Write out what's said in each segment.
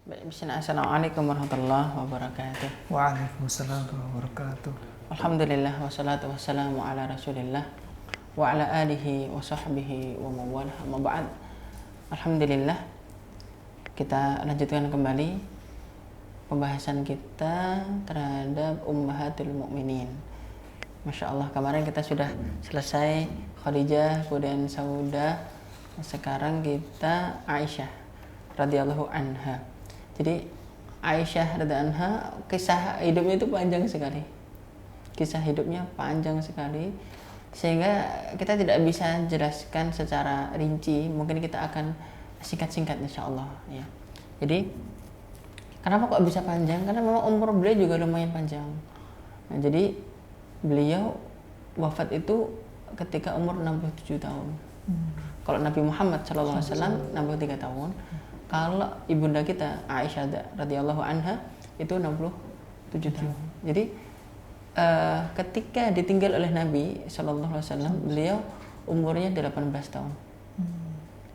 Bismillah, Assalamualaikum warahmatullahi wabarakatuh. Waalaikumsalam warahmatullahi wabarakatuh. Alhamdulillah wassalatu wassalamu ala Rasulillah wa ala alihi wa sahbihi wa mawalah. Amma ba'd. Alhamdulillah, kita lanjutkan kembali pembahasan kita terhadap ummahatul mukminin. Masya Allah, kemarin kita sudah selesai Khadijah, kemudian Saudah, sekarang kita Aisyah radhiyallahu anha. Jadi Aisyah radhiyallahu anha, kisah hidupnya itu panjang sekali. Kisah hidupnya panjang sekali sehingga kita tidak bisa jelaskan secara rinci. Mungkin kita akan singkat-singkat insyaallah ya. Jadi kenapa kok bisa panjang? Karena memang umur beliau juga lumayan panjang. Nah, jadi beliau wafat itu ketika umur 67 tahun. Kalau Nabi Muhammad SAW 63 tahun. Kalau ibunda kita Aisyah radhiyallahu anha itu 67 tahun. Jadi ketika ditinggal oleh Nabi SAW, beliau umurnya 18 tahun.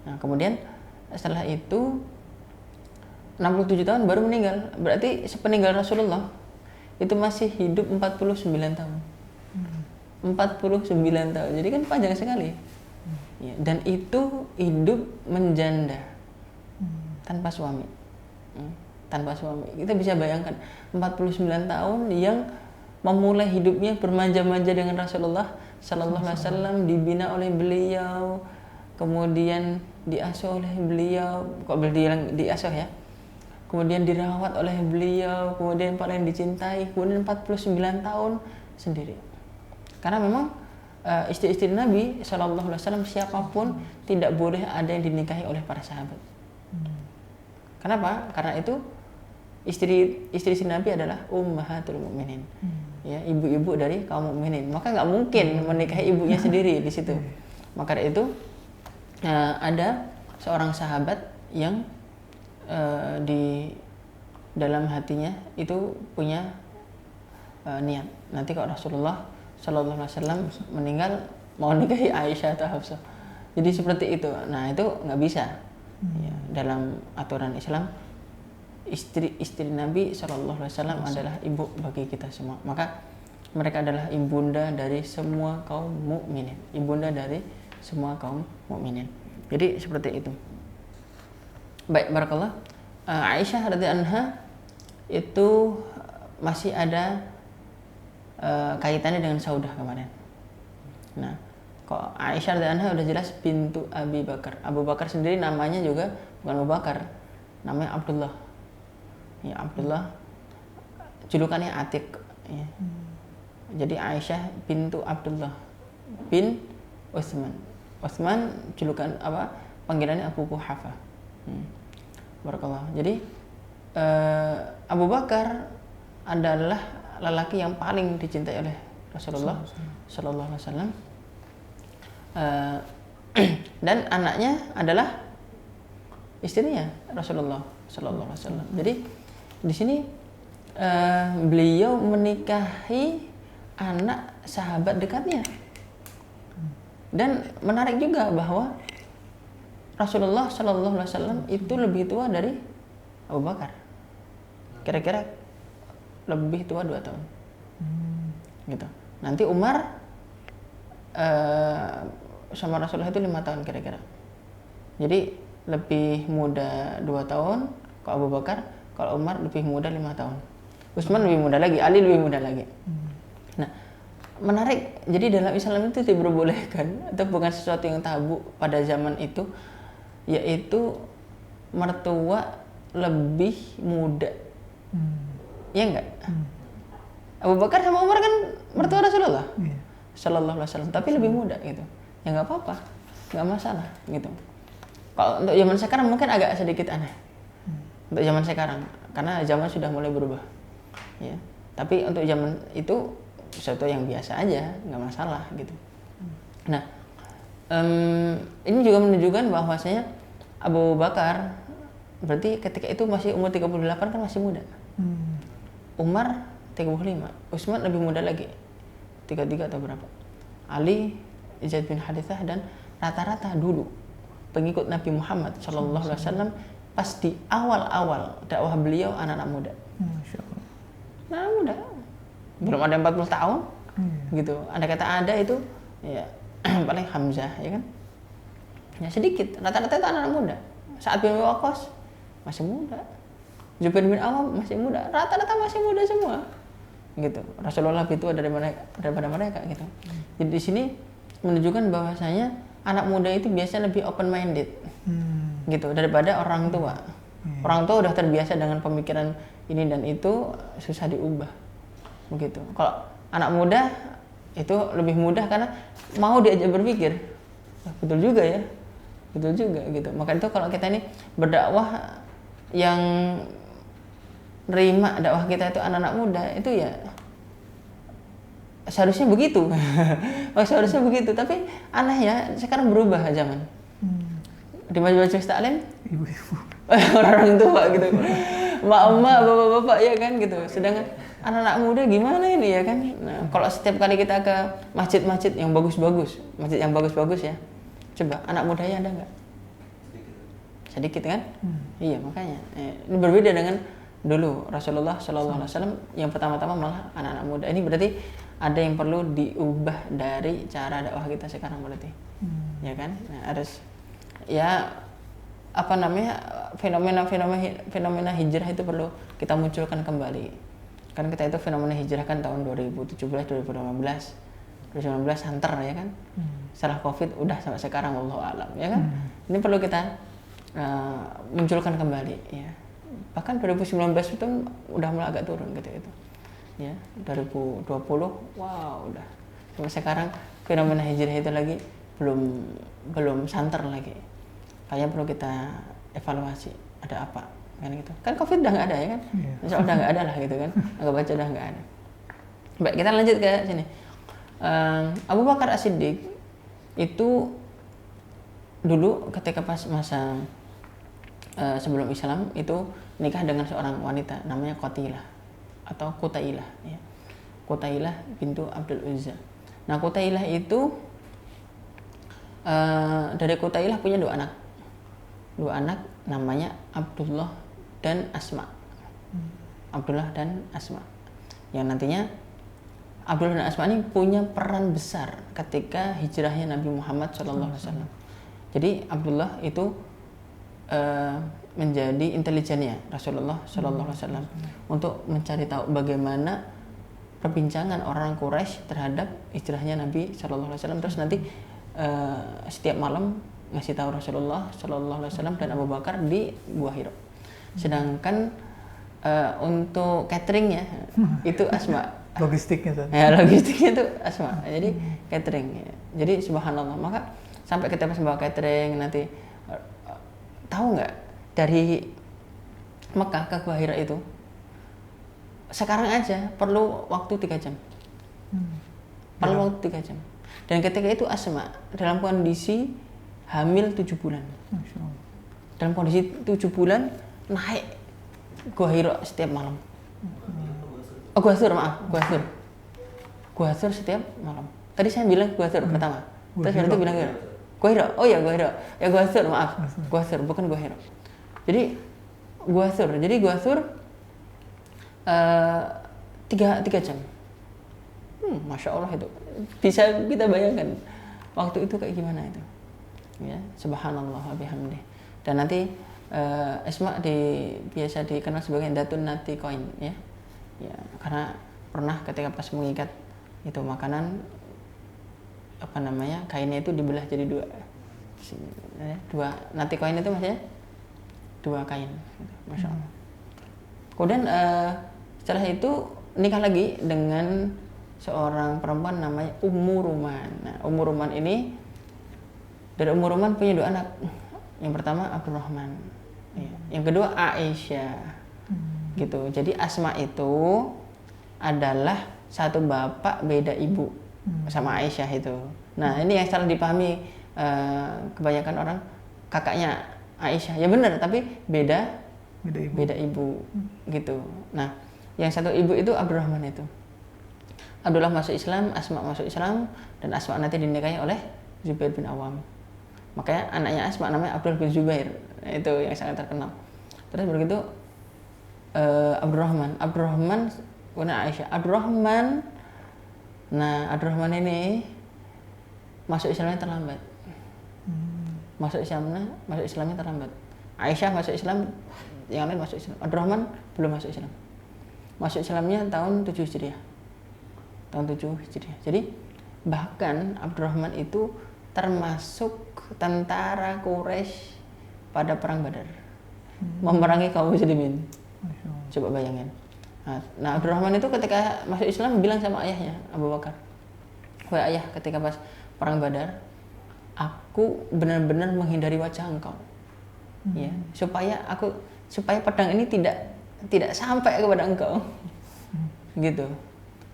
Nah, kemudian setelah itu 67 tahun baru meninggal. Berarti sepeninggal Rasulullah itu masih hidup 49 tahun. 49 tahun. Jadi kan panjang sekali. Ya, dan itu hidup menjanda. Tanpa suami. Tanpa suami. Kita bisa bayangkan 49 tahun yang memulai hidupnya bermanja-manja dengan Rasulullah sallallahu alaihi wasallam, dibina oleh beliau, kemudian diasuh oleh beliau, kok beliau diasuh ya. Kemudian dirawat oleh beliau, kemudian paling dicintai, kemudian 49 tahun sendiri. Karena memang istri-istri Nabi sallallahu alaihi wasallam siapapun tidak boleh ada yang dinikahi oleh para sahabat. Kenapa? Karena itu istri Nabi adalah ummahatul mukminin. Ya, ibu-ibu dari kaum mukminin. Maka nggak mungkin menikahi ibunya sendiri di situ. Maka dari itu ada seorang sahabat yang di dalam hatinya itu punya niat. Nanti kalau Rasulullah Shallallahu Alaihi Wasallam meninggal mau nikahi Aisyah atau Hafsah. Jadi seperti itu. Nah itu nggak bisa. Ya, dalam aturan Islam istri Nabi Shallallahu Alaihi Wasallam adalah ibu bagi kita semua. Maka mereka adalah ibunda dari semua kaum mukminin, ibunda dari semua kaum mukminin. Jadi seperti itu. Baik, barakallah. Aisyah radhiyallahu anha itu masih ada kaitannya dengan Saudah kemarin. Nah, kok Aisyah radhiyallahu anha udah jelas bintu Abi Bakar. Abu Bakar sendiri namanya juga bukan Abu Bakar, namanya Abdullah. Ya, Abdullah julukannya Atik ya. Jadi Aisyah bintu Abdullah bin Utsman. Utsman julukan apa? Panggilannya Abu Quhafa. Barakallah. Jadi Abu Bakar adalah lelaki yang paling dicintai oleh Rasulullah Sallallahu Alaihi Wasallam. Dan anaknya adalah istrinya Rasulullah Sallallahu Alaihi Wasallam. Jadi di sini beliau menikahi anak sahabat dekatnya. Dan menarik juga bahwa Rasulullah Sallallahu Alaihi Wasallam itu lebih tua dari Abu Bakar. Kira-kira lebih tua 2 tahun. Gitu. Nanti Umar sama Rasulullah itu 5 tahun kira-kira. Jadi lebih muda 2 tahun kalau Abu Bakar, kalau Umar lebih muda 5 tahun. Utsman lebih muda lagi, Ali lebih muda lagi. Nah, menarik. Jadi dalam Islam itu diperbolehkan atau bukan sesuatu yang tabu pada zaman itu, yaitu mertua lebih muda. Iya enggak? Abu Bakar sama Umar kan mertua Rasulullah Sallallahu Alaihi Wasallam, tapi lebih muda gitu. Ya nggak apa-apa, nggak masalah gitu. Kalau untuk zaman sekarang mungkin agak sedikit aneh. Untuk zaman sekarang, karena zaman sudah mulai berubah. Ya. Tapi untuk zaman itu sesuatu yang biasa aja, nggak masalah gitu. Nah, ini juga menunjukkan bahwasanya Abu Bakar berarti ketika itu masih umur 38 kan masih muda. Umar 35, Utsman lebih muda lagi, 33 atau berapa. Ali, Zaid bin Harithah, dan rata-rata dulu pengikut Nabi Muhammad Sallallahu Alaihi Wasallam pas di awal-awal dakwah beliau anak-anak muda. Masya Allah. Anak muda. Belum ada 40 tahun. Gitu. Andai kata ada itu ya paling Hamzah ya kan. Ya sedikit. Rata-rata itu anak-anak muda. Sa'ad bin Waqqas masih muda. Zubair bin Awam masih muda. Rata-rata masih muda semua. Gitu. Rasulullah lebih tua daripada mereka gitu. Jadi di sini menunjukkan bahwasanya anak muda itu biasanya lebih open minded. Gitu daripada orang tua. Orang tua udah terbiasa dengan pemikiran ini dan itu, susah diubah. Begitu. Kalau anak muda itu lebih mudah karena mau diajak berpikir. Betul juga ya. Betul juga gitu. Maka itu kalau kita ini berdakwah yang nerima dakwah kita itu anak-anak muda itu ya seharusnya begitu. Seharusnya begitu, tapi aneh ya sekarang berubah zaman. Di majelis taklim Ibu-ibu. orang tua gitu. Mak-mak, bapak-bapak ya kan gitu. Sedangkan anak-anak muda gimana ini ya kan. Nah, kalau setiap kali kita ke masjid-masjid yang bagus-bagus, masjid yang bagus-bagus ya. Coba anak mudanya ada nggak? Sedikit kan? Iya makanya. Ini berbeda dengan dulu Rasulullah SAW yang pertama-tama malah anak-anak muda. Ini berarti ada yang perlu diubah dari cara dakwah kita sekarang berarti. Ya kan? Nah, harus ya apa namanya fenomena hijrah itu perlu kita munculkan kembali. Kan kita itu fenomena hijrah kan tahun 2017, 2018. 2019 santer ya kan. Setelah Covid udah sampai sekarang wallahu alam ya kan. Ini perlu kita munculkan kembali ya. Bahkan 2019 itu udah mulai agak turun gitu itu. Ya, 2020 wow udah. Sampai sekarang fenomena hijrah itu lagi belum santer lagi. Kayaknya perlu kita evaluasi ada apa kan gitu. Kan Covid udah nggak ada ya kan. Insya Allah udah nggak ada lah gitu kan. Anggap baca udah nggak ada. Baik, kita lanjut ke sini. Abu Bakar As-Siddiq itu dulu ketika pas masa sebelum Islam itu nikah dengan seorang wanita namanya Qatilah atau Qutailah ya. Qutailah bintu Abdul Uzza. Nah Qutailah itu dari Qutailah punya dua anak namanya Abdullah dan Asma. Abdullah dan Asma yang nantinya Abdullah dan Asma ini punya peran besar ketika hijrahnya Nabi Muhammad SAW. Jadi Abdullah itu menjadi intelijennya Rasulullah SAW untuk mencari tahu bagaimana perbincangan orang Quraisy terhadap hijrahnya Nabi SAW. Terus nanti setiap malam ngasih tahu Rasulullah SAW dan Abu Bakar di Gua Hira. Sedangkan untuk cateringnya itu Asma. Logistiknya kan? Ya logistiknya itu Asma. Jadi catering. Jadi subhanallah. Maka sampai kita pas bawa catering nanti tahu nggak dari Mekah ke Gua Hira itu sekarang aja perlu waktu 3 jam. Perlu waktu 3 jam. Dan ketika itu Asma dalam kondisi hamil 7 bulan. Dalam kondisi 7 bulan naik Gua Hira setiap malam. Oh Gua Sur, maaf, Gua Sur setiap malam. Tadi saya bilang Gua Sur pertama. Terus itu bilang Gua Hira. Oh ya Gua Hira. Ya Gua Sur, maaf. Gua Sur bukan Gua Hira. Jadi Gua Sur. Jadi Gua Sur 3 jam. Masya Allah itu. Bisa kita bayangkan waktu itu kayak gimana itu. Ya, subhanallah wa bihamdih. Dan nanti Asma biasa dikenal sebagai Datun Nati Koin ya. Ya, karena pernah ketika pas mengikat itu makanan apa namanya kainnya itu dibelah jadi dua nati koin itu maksudnya 2 kain, masya Allah. Kemudian setelah itu nikah lagi dengan seorang perempuan namanya Ummu Ruman. Nah, Ummu Ruman ini dari Ummu Ruman punya 2 anak. Yang pertama Abdurrahman, yang kedua Aisyah. Gitu. Jadi Asma itu adalah satu bapak beda ibu sama Aisyah itu. Nah ini yang salah dipahami kebanyakan orang, kakaknya Aisyah ya benar tapi beda ibu gitu. Nah yang satu ibu itu Abdurrahman itu. Abdullah masuk Islam, Asma masuk Islam, dan Asma nanti dinikahi oleh Zubair bin Awam. Makanya anaknya Asma namanya Abdullah bin Zubair, itu yang sangat terkenal. Terus begitu Abdurrahman kemudian Aisyah. Abdurrahman ini masuk Islamnya terlambat. Masuk Islamnya terlambat. Aisyah masuk Islam, yang lain masuk Islam. Abdurrahman belum masuk Islam. Masuk Islamnya tahun 7 Hijriah. Jadi bahkan Abdurrahman itu termasuk tentara Quraisy pada perang Badar. Memerangi kaum muslimin. Coba bayangin. Nah, Abdurrahman itu ketika masuk Islam bilang sama ayahnya, Abu Bakar, "Wahai ayah, ketika pas perang Badar, aku benar-benar menghindari wajah engkau. Ya, supaya pedang ini tidak sampai kepada engkau." Gitu.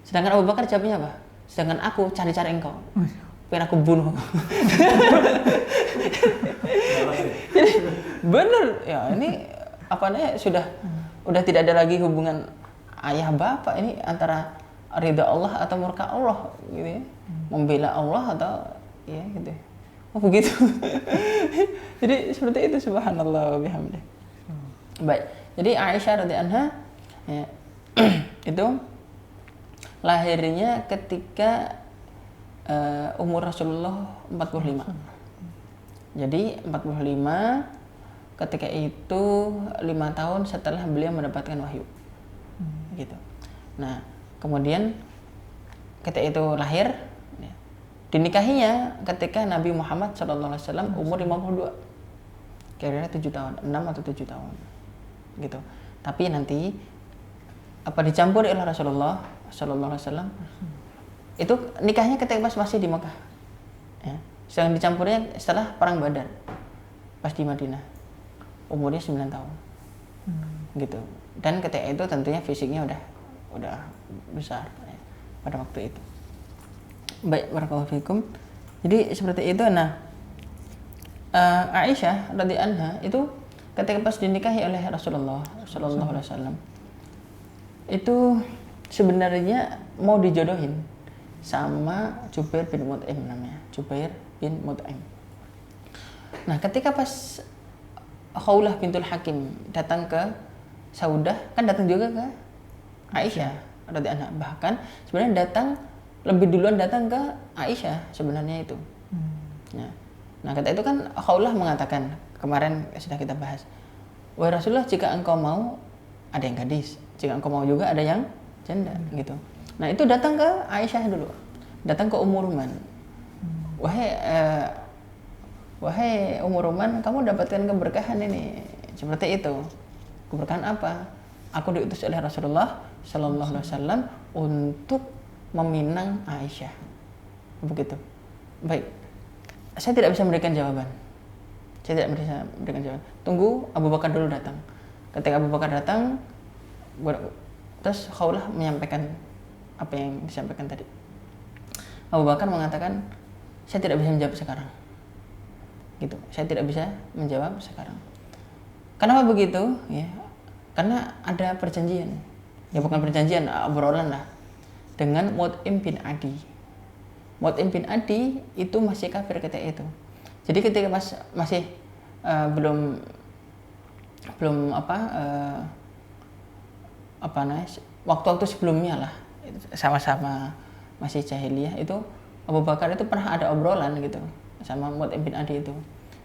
Sedangkan Abu Bakar jawabnya apa? Sedangkan aku cari-cari engkau. Pengen aku bunuh. Jadi bener ya, ini udah tidak ada lagi hubungan ayah bapak, ini antara ridha Allah atau murka Allah gitu ya. Membela Allah atau ya gitu. Oh begitu. Jadi seperti itu, subhanallah wa bihamdih. Baik. Jadi Aisyah radhiyallahu anha ya, itu lahirnya ketika umur Rasulullah 45. Jadi 45 ketika itu 5 tahun setelah beliau mendapatkan wahyu. Gitu. Nah, kemudian ketika itu lahir ya, dinikahinya ketika Nabi Muhammad SAW umur 52. Kira-kira 7 tahun, 6 atau 7 tahun. Gitu. Tapi nanti dicampur oleh Rasulullah SAW. Itu nikahnya ketika masih di Mekah. Ya. Sedang dicampurnya setelah perang Badar. Pas di Madinah. Umurnya 9 tahun. Gitu. Dan ketika itu tentunya fisiknya udah besar ya, pada waktu itu. Baik, barakallahu fikum. Jadi seperti itu. Nah, Aisyah radhiyallahu anha itu ketika pas dinikahi oleh Rasulullah sallallahu alaihi wasallam, itu sebenarnya mau dijodohin sama Jubair bin Mut'im namanya. Jubair bin Mut'im. Nah, ketika pas Khawlah bintul Hakim datang ke Saudah, kan datang juga ke Aisyah radhiyallahu anha. Bahkan sebenarnya lebih duluan datang ke Aisyah sebenarnya itu. Nah, kata itu kan Khawlah mengatakan, kemarin sudah kita bahas, "Wahai Rasulullah, jika engkau mau ada yang gadis, jika engkau mau juga ada yang janda," gitu. Nah, itu datang ke Aisyah dulu. Datang ke Ummu Ruman. Wahai Ummu Ruman, kamu dapatkan keberkahan ini. Seperti itu. Keberkahan apa? Aku diutus oleh Rasulullah sallallahu alaihi wasallam untuk meminang Aisyah. Begitu. Baik. Saya tidak bisa memberikan jawaban. Tunggu Abu Bakar dulu datang. Ketika Abu Bakar datang, terus Khawlah menyampaikan apa yang disampaikan tadi. Abu Bakar mengatakan, "Saya tidak bisa menjawab sekarang." Gitu. Saya tidak bisa menjawab sekarang. Kenapa begitu? Ya, karena ada perjanjian. Ya bukan perjanjian, obrolan lah. Dengan Mut'im bin Adi. Mut'im bin Adi itu masih kafir ketika itu. Jadi ketika masih belum waktu-waktu sebelumnya lah, sama-sama masih jahiliyah, itu Abu Bakar itu pernah ada obrolan gitu sama Mut'im bin Adi itu.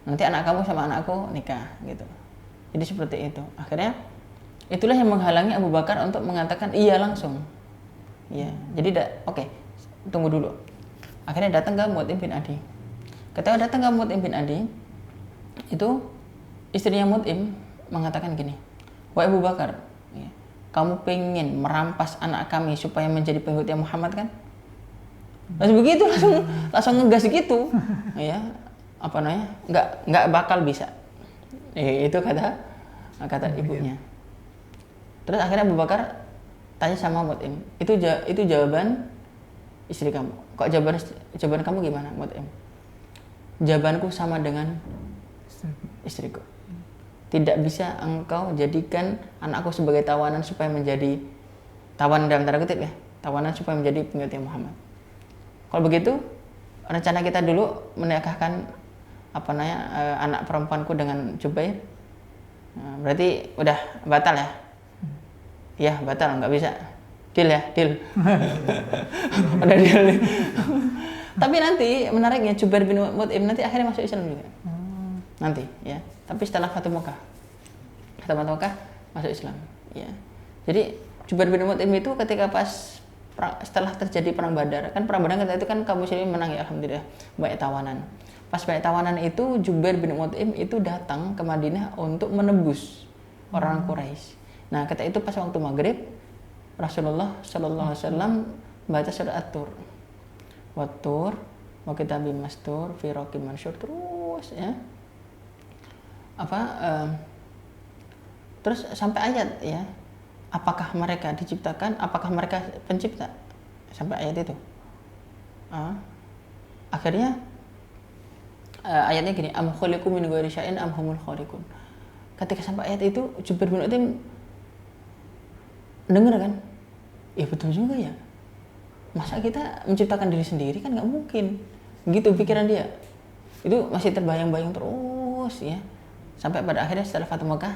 Nanti anak kamu sama anakku nikah gitu. Jadi seperti itu. Akhirnya itulah yang menghalangi Abu Bakar untuk mengatakan iya langsung. Ya, jadi oke, tunggu dulu. Akhirnya datang ke Mut'im bin Adi. Ketika datang ke Mut'im bin Adi, itu istrinya Mut'im mengatakan gini, "Wahai Abu Bakar, ya, kamu pengen merampas anak kami supaya menjadi pengikutnya Muhammad kan?" Langsung begitu, langsung ngegas gitu. Ya, nggak bakal bisa. Itu kata ibunya. Terus akhirnya Abu Bakar tanya sama Mut'im, itu jawaban istri kamu. Kok jawaban kamu gimana, Mut'im? Jawabanku sama dengan istriku. Tidak bisa engkau jadikan anakku sebagai tawanan supaya menjadi tawanan dalam tanda kutip ya, tawanan supaya menjadi pengikutnya Muhammad. Kalau begitu, rencana kita dulu menikahkan anak perempuanku dengan Jubair. Nah, berarti udah batal ya? Iya batal, nggak bisa. Deal ya, deal. Udah deal nih. Tapi nanti menariknya Jubair bin Mut'im nanti akhirnya masuk Islam juga. Nanti ya. Tapi setelah Fatu Makkah. Fatu Makkah masuk Islam. Ya. Jadi Jubair bin Mut'im itu ketika pas setelah terjadi perang Badar, kan perang Badar itu kan kaum muslimin menang ya alhamdulillah, banyak tawanan. Pas banyak tawanan itu Jubair bin Mut'im itu datang ke Madinah untuk menebus orang Quraisy. Nah, ketika itu pas waktu maghrib Rasulullah Shallallahu Alaihi Wasallam baca surat At-Tur, Wat-Tur, wa kitabim mastur, fi raqim mansyur, terus ya terus sampai ayat ya, apakah mereka diciptakan, apakah mereka pencipta, sampai ayat itu. Akhirnya ayatnya gini, am khuliqu min ghairi syai'in am humul khaliqun. Ketika sampai ayat itu Jubair bin Mut'im dengar kan, ya betul juga ya, masa kita menciptakan diri sendiri, kan nggak mungkin, gitu pikiran dia. Itu masih terbayang-bayang terus ya, sampai pada akhirnya setelah Fatu Makkah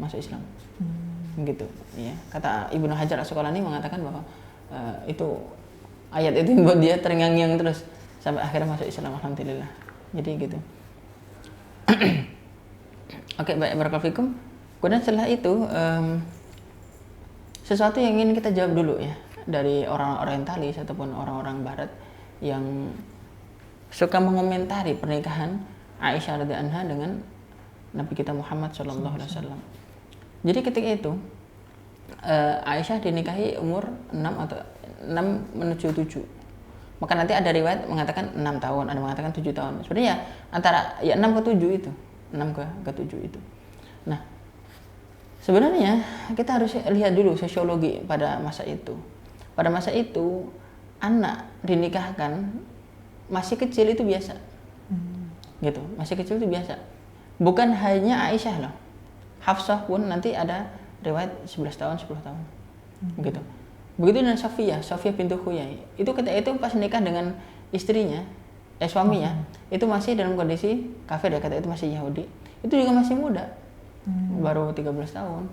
masuk Islam. Gitu ya, kata Ibnu Hajar Asqalani mengatakan bahwa itu ayat itu membuat dia terngiang-ngiang terus sampai akhirnya masuk Islam, alhamdulillah. Jadi gitu. Oke, baik, barakallahu fikum. Kemudian setelah itu sesuatu yang ingin kita jawab dulu ya dari orang orientalis ataupun orang-orang barat yang suka mengomentari pernikahan Aisyah radhiyallahu anha dengan Nabi kita Muhammad sallallahu alaihi wasallam. Jadi ketika itu Aisyah dinikahi umur 6 atau 6 menuju 7. Maka nanti ada riwayat mengatakan 6 tahun, ada mengatakan 7 tahun. Sebenarnya antara ya 6 ke 7 itu. 6 ke 7 itu. Nah, sebenarnya kita harus lihat dulu sosiologi pada masa itu. Pada masa itu anak dinikahkan masih kecil itu biasa. Gitu, masih kecil itu biasa. Bukan hanya Aisyah loh. Hafsah pun nanti ada riwayat 11 tahun, 10 tahun. Begitu. Begitu dengan Sofia bintu Huyai. Itu ketika itu pas nikah dengan istrinya, suaminya, itu masih dalam kondisi kafir ya, kata itu masih Yahudi. Itu juga masih muda. Baru 13 tahun.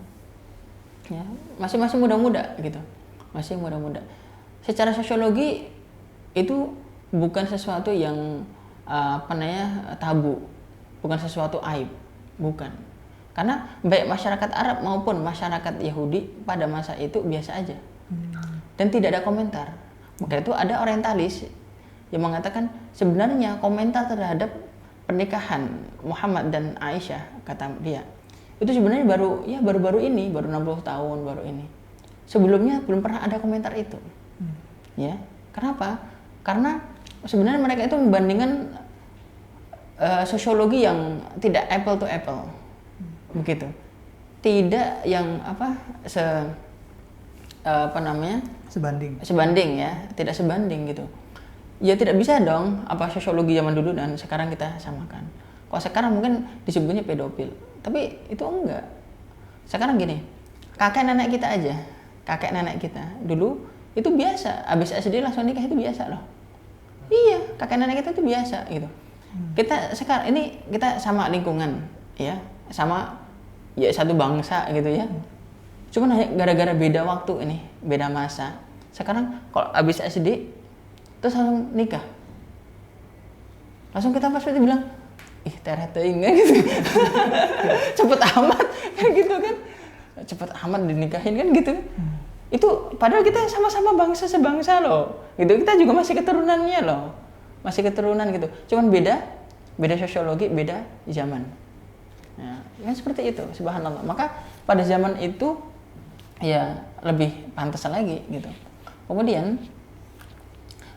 Ya, masih muda-muda gitu. Masih muda-muda. Secara sosiologi itu bukan sesuatu yang tabu. Bukan sesuatu aib. Bukan. Karena baik masyarakat Arab maupun masyarakat Yahudi pada masa itu biasa aja. Dan tidak ada komentar. Maka itu ada orientalis yang mengatakan sebenarnya komentar terhadap pernikahan Muhammad dan Aisyah, kata dia, itu sebenarnya baru-baru ini, baru 60 tahun baru ini. Sebelumnya belum pernah ada komentar itu. Ya. Kenapa? Karena sebenarnya mereka itu membandingkan sosiologi yang tidak apple to apple. Begitu. Tidak yang sebanding ya, tidak sebanding gitu. Ya tidak bisa dong sosiologi zaman dulu dan sekarang kita samakan. Kalau sekarang mungkin disebutnya pedofil, tapi itu enggak. Sekarang gini, kakek nenek kita aja, kakek nenek kita dulu itu biasa, habis SD langsung nikah itu biasa loh. Iya, kakek nenek kita itu biasa gitu. Kita sekarang ini kita sama lingkungan ya, sama ya satu bangsa gitu ya. Cuman hanya gara-gara beda waktu ini, beda masa. Sekarang kalau habis SD terus langsung nikah. Langsung kita pasti bilang, ih ternyata teuing gitu. Cepet amat kan gitu kan. Cepet amat dinikahin kan gitu. Itu padahal kita sama-sama sebangsa loh. Gitu. Kita juga masih keturunannya loh. Masih keturunan gitu. Cuman beda sosiologi, beda zaman. Nah, kan seperti itu, subhanallah. Maka pada zaman itu ya lebih pantas lagi gitu. Kemudian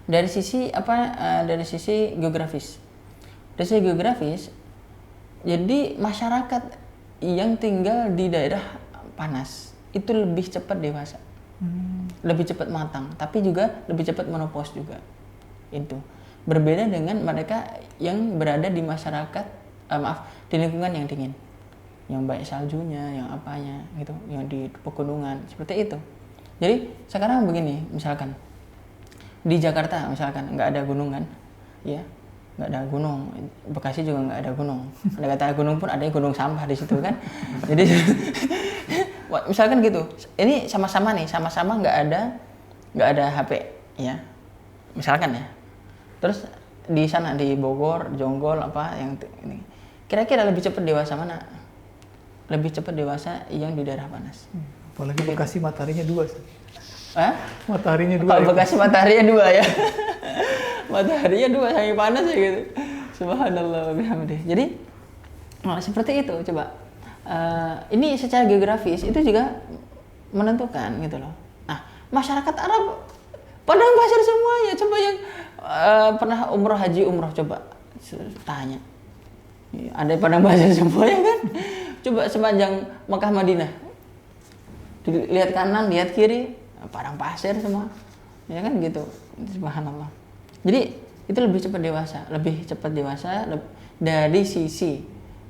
dari sisi geografis. Dari sisi geografis, jadi masyarakat yang tinggal di daerah panas itu lebih cepat dewasa. Lebih cepat matang, tapi juga lebih cepat menopause juga. Itu. Berbeda dengan mereka yang berada di di lingkungan yang dingin. Yang baik saljunya, yang apanya gitu, yang di pegunungan, seperti itu. Jadi sekarang begini, misalkan di Jakarta misalkan nggak ada gunung kan, ya nggak ada gunung. Bekasi juga nggak ada gunung. Ada kata gunung pun ada gunung sampah di situ kan. Jadi misalkan gitu. Ini sama-sama nggak ada HP ya. Misalkan ya. Terus di sana di Bogor, Jonggol apa yang ini. Kira-kira lebih cepat dewasa mana? Lebih cepat dewasa yang di daerah panas. Apalagi Bekasi mataharinya 2. Hah? Mataharinya 2. Kalau Bekasi mataharinya 2 ya. Mataharinya 2 sangat panas ya gitu. Subhanallah bihamdih. Jadi seperti itu coba. Ini secara geografis itu juga menentukan gitu loh. Nah, masyarakat Arab padang pasir semuanya. Coba yang pernah umroh haji umroh coba tanya. Ada padang pasir semuanya kan? Coba sepanjang Makkah Madinah. Lihat kanan, lihat kiri, padang pasir semua. Ya kan gitu. Subhanallah. Jadi itu lebih cepat dewasa dari sisi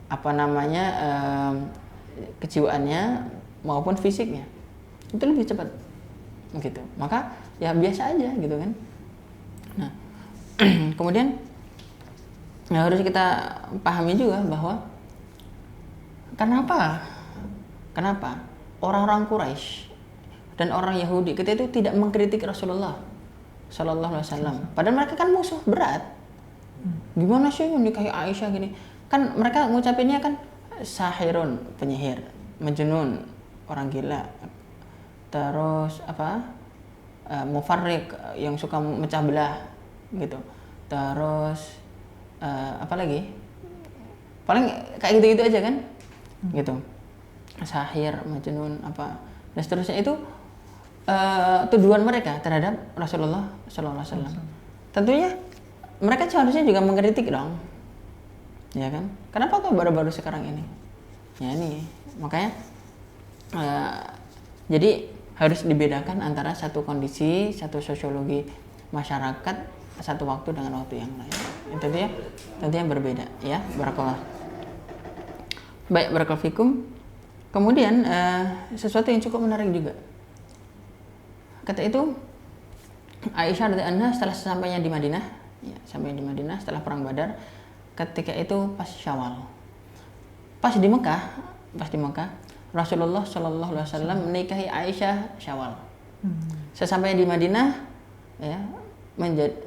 apa namanya kejiwaannya maupun fisiknya. Itu lebih cepat. Gitu. Maka ya biasa aja gitu kan. Nah, kemudian harus kita pahami juga bahwa kenapa orang-orang Quraisy dan orang Yahudi ketika itu tidak mengkritik Rasulullah Sallallahu Alaihi Wasallam. Padahal mereka kan musuh berat. Gimana sih menikahi Aisyah gini? Kan mereka ngucapinnya kan sahirun, penyihir, majnun, orang gila. Terus apa? Mufarriq, yang suka mecah belah gitu. Terus apa lagi? Paling kayak gitu-gitu aja kan? Gitu. Sahir, majnun apa dan seterusnya itu tuduhan mereka terhadap Rasulullah Sallallahu Alaihi Wasallam. Tentunya mereka seharusnya juga mengkritik dong, ya kan? Kenapa kok baru-baru sekarang ini? Ya ini makanya jadi harus dibedakan antara satu kondisi, satu sosiologi masyarakat satu waktu dengan waktu yang lain. Itu dia tentunya berbeda ya. Barakallah. Baik, barakallahu fikum. Kemudian sesuatu yang cukup menarik juga. Kata itu Aisyah radhiyallahu anha setelah sampainya di Madinah, ya, sampai di Madinah setelah perang Badar, ketika itu pas Syawal. Pas di Mekah Rasulullah Shallallahu Alaihi Wasallam menikahi Aisyah Syawal. Sesampainya di Madinah, ya,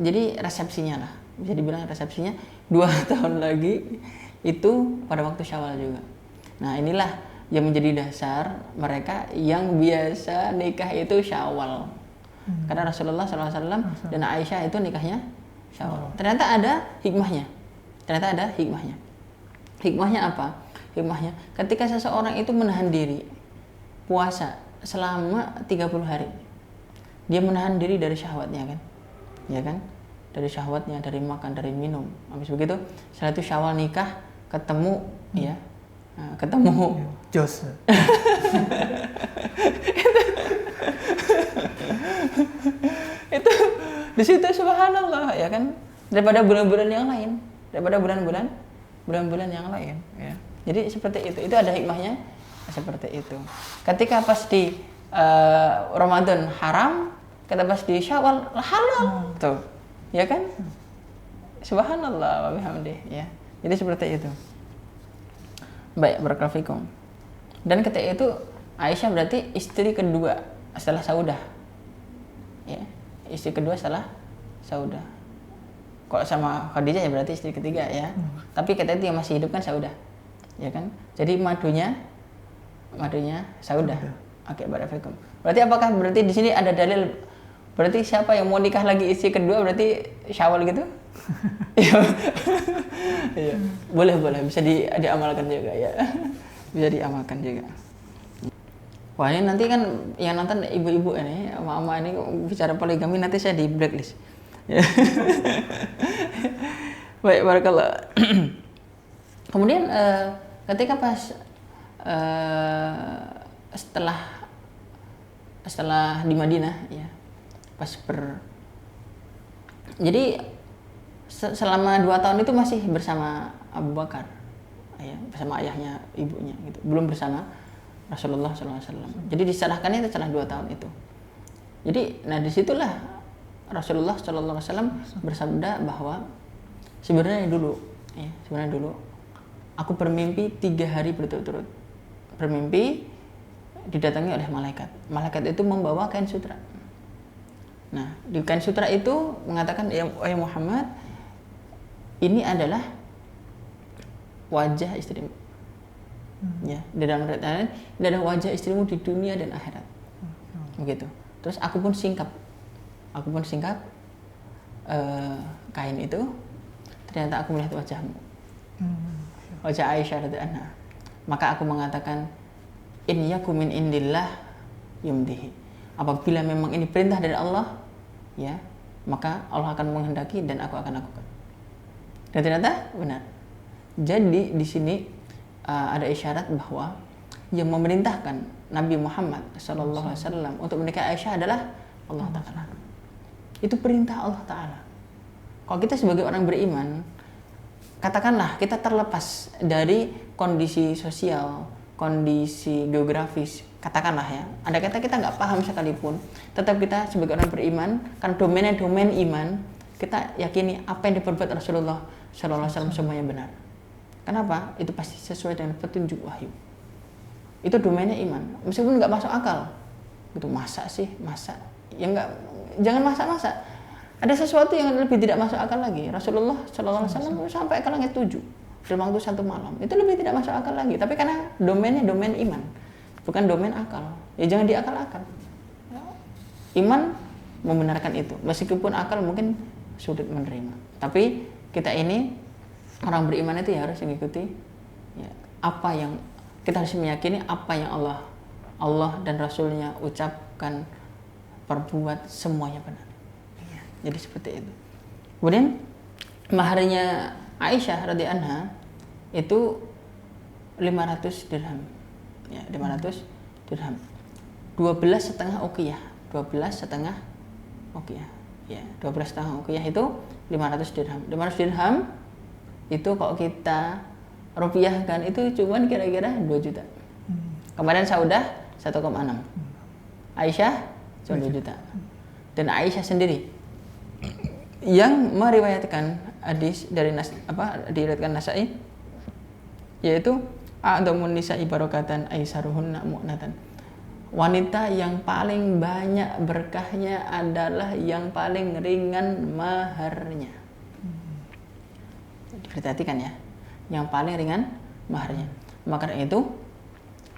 jadi resepsinya lah, bisa dibilang resepsinya 2 tahun lagi itu pada waktu Syawal juga. Nah inilah yang menjadi dasar mereka yang biasa nikah itu Syawal. Karena Rasulullah SAW dan Aisyah itu nikahnya Syawal. Ternyata ada hikmahnya. Hikmahnya apa? Hikmahnya ketika seseorang itu menahan diri puasa selama 30 hari. Dia menahan diri dari syahwatnya kan? Ya kan? Dari syahwatnya, dari makan, dari minum. Habis begitu, setelah itu Syawal nikah, ketemu ya. Nah, ketemu Jos. itu di situ subhanallah ya kan, daripada bulan-bulan yang lain, bulan-bulan yang lain ya. Jadi seperti itu ada hikmahnya seperti itu. Ketika pas di Ramadan haram, kata pas di Syawal halal tuh ya kan, subhanallah wa bihamdih ya. Jadi seperti itu. Baik, barakallahu fikum. Dan ketika itu Aisyah berarti istri kedua setelah Saudah. Ya, istri kedua setelah Saudah. Kalau sama Khadijah ya berarti istri ketiga ya. Tapi ketika itu yang masih hidup kan Saudah. Ya kan? Jadi madunya Saudah. Oke, barakallahu fikum. Berarti apakah berarti di sini ada dalil berarti siapa yang mau nikah lagi istri kedua berarti Syawal gitu? Iya. Boleh bisa diamalkan juga ya. Bisa diamalkan juga. Wah, ini nanti kan yang nonton ibu-ibu ini, mama ini bicara poligami nanti saya di blacklist. Baik, barakallah. Kemudian ketika pas setelah di Madinah ya. Jadi selama 2 tahun itu masih bersama Abu Bakar, ya, bersama ayahnya, ibunya, gitu. Belum bersama Rasulullah SAW. Jadi diserahkannya itu setelah 2 tahun itu. Jadi, nah disitulah Rasulullah SAW bersabda bahwa sebenarnya dulu aku bermimpi 3 hari berturut-turut. Bermimpi didatangi oleh malaikat. Malaikat itu membawa kain sutra. Nah, di kain sutra itu mengatakan, ya Muhammad, ini adalah wajah istrimu. Ya, di dalam riwayat ini adalah wajah istrimu di dunia dan akhirat. Begitu. Terus aku pun singkap kain itu. Ternyata aku melihat wajahmu, wajah Aisyah radhiyallahu anha. Maka aku mengatakan, in yakum min indillah yumdihi. Apabila memang ini perintah dari Allah, ya, maka Allah akan menghendaki dan aku akan lakukan. Dan ternyata benar. Jadi di sini ada isyarat bahwa yang memerintahkan Nabi Muhammad SAW untuk menikahi Aisyah adalah Allah Ta'ala. Itu perintah Allah Ta'ala. Kalau kita sebagai orang beriman, katakanlah kita terlepas dari kondisi sosial, kondisi geografis, katakanlah ya, andai kata kita nggak paham sekalipun, tetap kita sebagai orang beriman, kan domain iman, kita yakini apa yang diperbuat Rasulullah SAW semuanya benar. Kenapa? Itu pasti sesuai dengan petunjuk wahyu. Itu domainnya iman, meskipun nggak masuk akal. Gitu, masa sih, masa? Ya nggak, jangan masa-masa. Ada sesuatu yang lebih tidak masuk akal lagi. Rasulullah SAW sampai ke langit 7 dalam waktu 1 malam. Itu lebih tidak masuk akal lagi. Tapi karena domainnya domain iman, bukan domain akal. Ya jangan diakal-akal. Iman membenarkan itu, meskipun akal mungkin sulit menerima. Tapi kita ini orang beriman itu ya harus mengikuti ya, apa yang kita harus meyakini, apa yang Allah dan Rasulnya ucapkan, perbuat, semuanya benar. Jadi seperti itu. Kemudian maharnya Aisyah radhiyallahu anha itu 500 dirham. Ya, 500 dirham. 12,5 uqiyah. 12,5 uqiyah. Ya, 12,5 uqiyah itu 500 dirham. 500 dirham itu kalau kita rupiahkan itu cuman kira-kira 2 juta. Kemarin Saudah 1,6. Aisyah cuma 2 juta. Dan Aisyah sendiri yang meriwayatkan hadis dari diriwayatkan Nasai, yaitu a'dhamun nisa'i barakatan aisaruhunna mu'natan. Wanita yang paling banyak berkahnya adalah yang paling ringan maharnya. Diperhatikan ya, yang paling ringan maharnya. Maka itu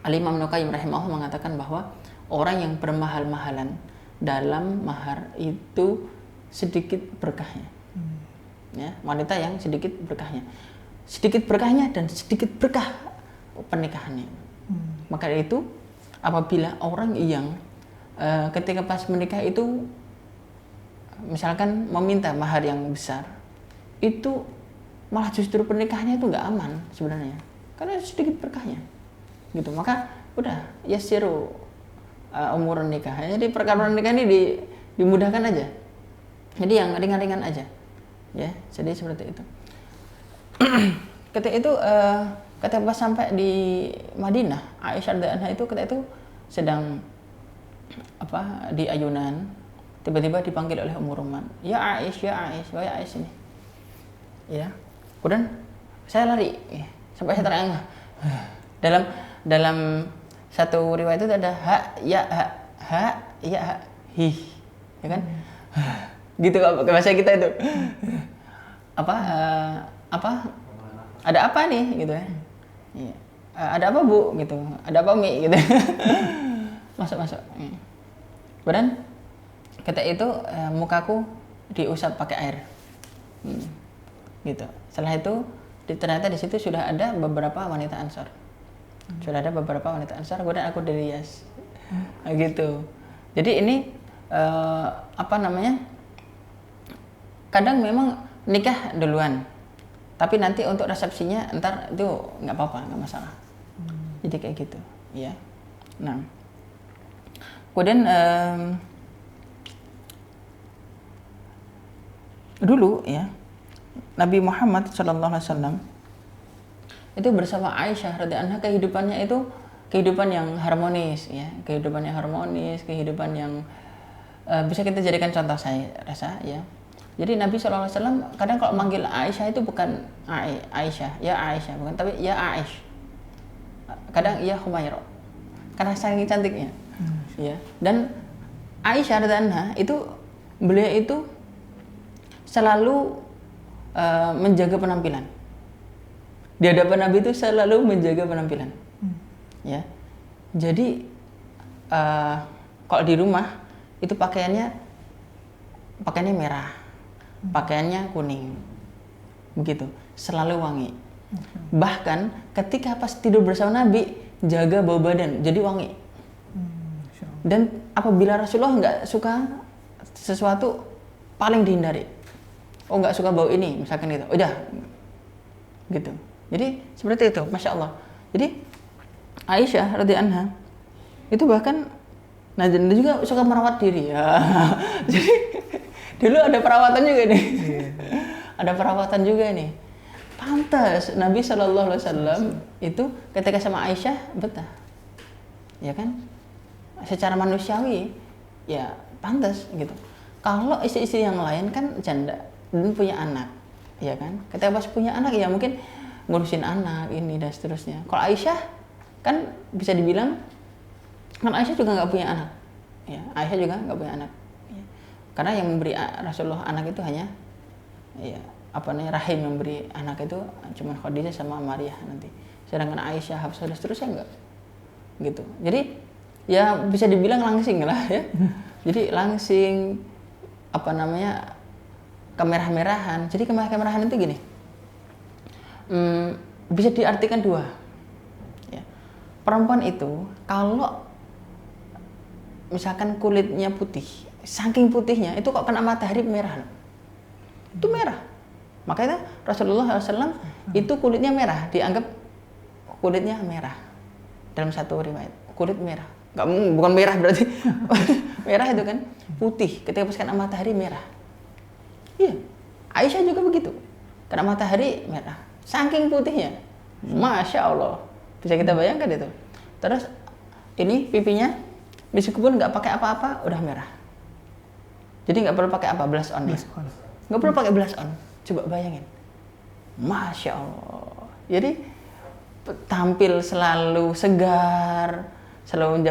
Al-Imam Ibnu Qayyim rahimahullah mengatakan bahwa orang yang bermahal-mahalan dalam mahar itu sedikit berkahnya. Ya, wanita yang sedikit berkahnya dan sedikit berkah pernikahannya. Maka itu apabila orang yang ketika pas menikah itu misalkan meminta mahar yang besar, itu malah justru pernikahannya itu nggak aman sebenarnya, karena sedikit berkahnya gitu. Maka udah yasiru umur nikah, jadi perkara nikah ini dimudahkan aja, jadi yang ringan-ringan aja ya. Jadi seperti itu. Ketika itu ketika pas sampai di Madinah, Aisyah radhiyallahu anha itu ketika itu sedang di ayunan, tiba-tiba dipanggil oleh Ummu Ruman, ya Aisyah, wahai Aisyah ini ya. Kemudian saya lari sampai saya terengah. Dalam satu riwayat itu ada ha hi, ya kan? Gitu kalau bahasa kita itu. Ada apa nih gitu ya. Iya. Ada apa Bu gitu. Ada apa Mi gitu. Masuk. Kemudian ketika itu mukaku diusap pakai air. Gitu. Setelah itu ternyata di situ sudah ada beberapa wanita Ansar. Kemudian aku dirias. Gitu. Jadi ini kadang memang nikah duluan, tapi nanti untuk resepsinya ntar itu nggak apa-apa, nggak masalah. Jadi kayak gitu ya. Nah kemudian dulu ya, Nabi Muhammad SAW itu bersama Aisyah radhiyallahu anha kehidupannya itu kehidupan yang harmonis ya, kehidupan yang bisa kita jadikan contoh, saya rasa ya. Jadi Nabi SAW kadang kalau manggil Aisyah itu bukan Aisyah, ya Aisyah, bukan, tapi ya Aish. Kadang ya Humaira. Karena saking cantiknya. Ya. Dan Aisyah radhiyallahu anha itu beliau itu selalu menjaga penampilan. Di hadapan Nabi itu selalu menjaga penampilan. Ya. Jadi kalau di rumah itu pakaiannya merah. Pakaiannya kuning, begitu, selalu wangi. Bahkan ketika pas tidur bersama Nabi, jaga bau badan, jadi wangi. Dan apabila Rasulullah nggak suka sesuatu, paling dihindari. Oh nggak suka bau ini, misalkan gitu, udah, gitu. Jadi seperti itu, masya Allah. Jadi Aisyah radhiyallahu anha itu bahkan, nah dan juga suka merawat diri ya. Jadi dulu ada perawatan juga nih. Ada perawatan juga nih. Pantas Nabi Shallallahu Alaihi Wasallam itu ketika sama Aisyah betah, ya kan? Secara manusiawi, ya pantas gitu. Kalau istri-istri yang lain kan janda dan punya anak, ya kan? Ketika pas punya anak ya mungkin ngurusin anak ini dan seterusnya. Kalau Aisyah kan bisa dibilang kan Aisyah juga nggak punya anak, ya Aisyah juga nggak punya anak. Karena yang memberi Rasulullah anak itu hanya rahim yang memberi anak itu cuma Khadijah sama Maryah nanti. Sedangkan Aisyah, Hafsah dan seterusnya enggak. Gitu. Jadi ya bisa dibilang langsing lah ya. Jadi langsing kemerah-merahan. Jadi kemerah-merahan itu gini. Bisa diartikan dua. Ya. Perempuan itu kalau misalkan kulitnya putih, saking putihnya itu kok kena matahari merah, itu merah. Makanya Rasulullah SAW itu kulitnya merah, dianggap kulitnya merah dalam satu riwayat, kulit merah. Bukan merah berarti merah itu kan putih, ketika pas kena matahari merah. Iya, Aisyah juga begitu, kena matahari merah, saking putihnya, masya Allah, bisa kita bayangkan itu. Terus ini pipinya meskipun nggak pakai apa-apa udah merah. Jadi nggak perlu pakai apa, blush on. Nggak perlu pakai blush on. Coba bayangin. Masya Allah. Jadi tampil selalu segar, selalu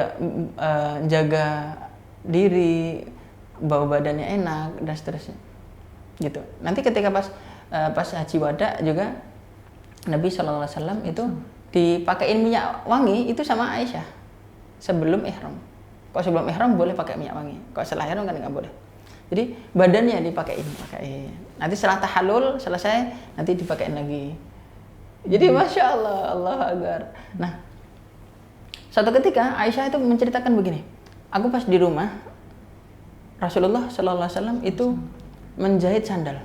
jaga diri, bau badannya enak dan seterusnya. Gitu. Nanti ketika pas haji wada juga Nabi SAW itu dipakein minyak wangi itu sama Aisyah sebelum ihram. Kalau sebelum ihram boleh pakai minyak wangi. Kalau setelah ihram kan nggak boleh. Jadi badannya dipakein. Nanti setelah tahallul selesai nanti dipakein lagi. Jadi masya Allah, Allah Akbar. Nah, suatu ketika Aisyah itu menceritakan begini. Aku pas di rumah Rasulullah SAW itu menjahit sandalnya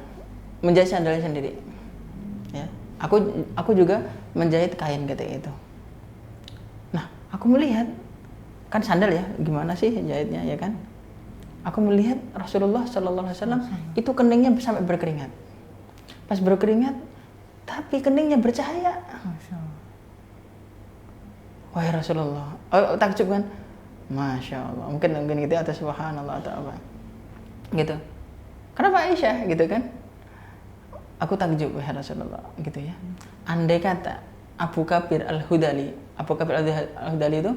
sendiri. Ya, aku juga menjahit kain ketika itu. Nah, aku melihat kan sandal ya, gimana sih jahitnya ya kan? Aku melihat Rasulullah SAW itu keningnya sampai berkeringat. Pas berkeringat, tapi keningnya bercahaya. Wahai Rasulullah, takjub kan? Masya Allah, mungkin gitu atau subhanallah atau apa, gitu. Kenapa Aisyah gitu kan? Aku takjub wahai Rasulullah, gitu ya. Andai kata Abu Kabir Al-Hudali itu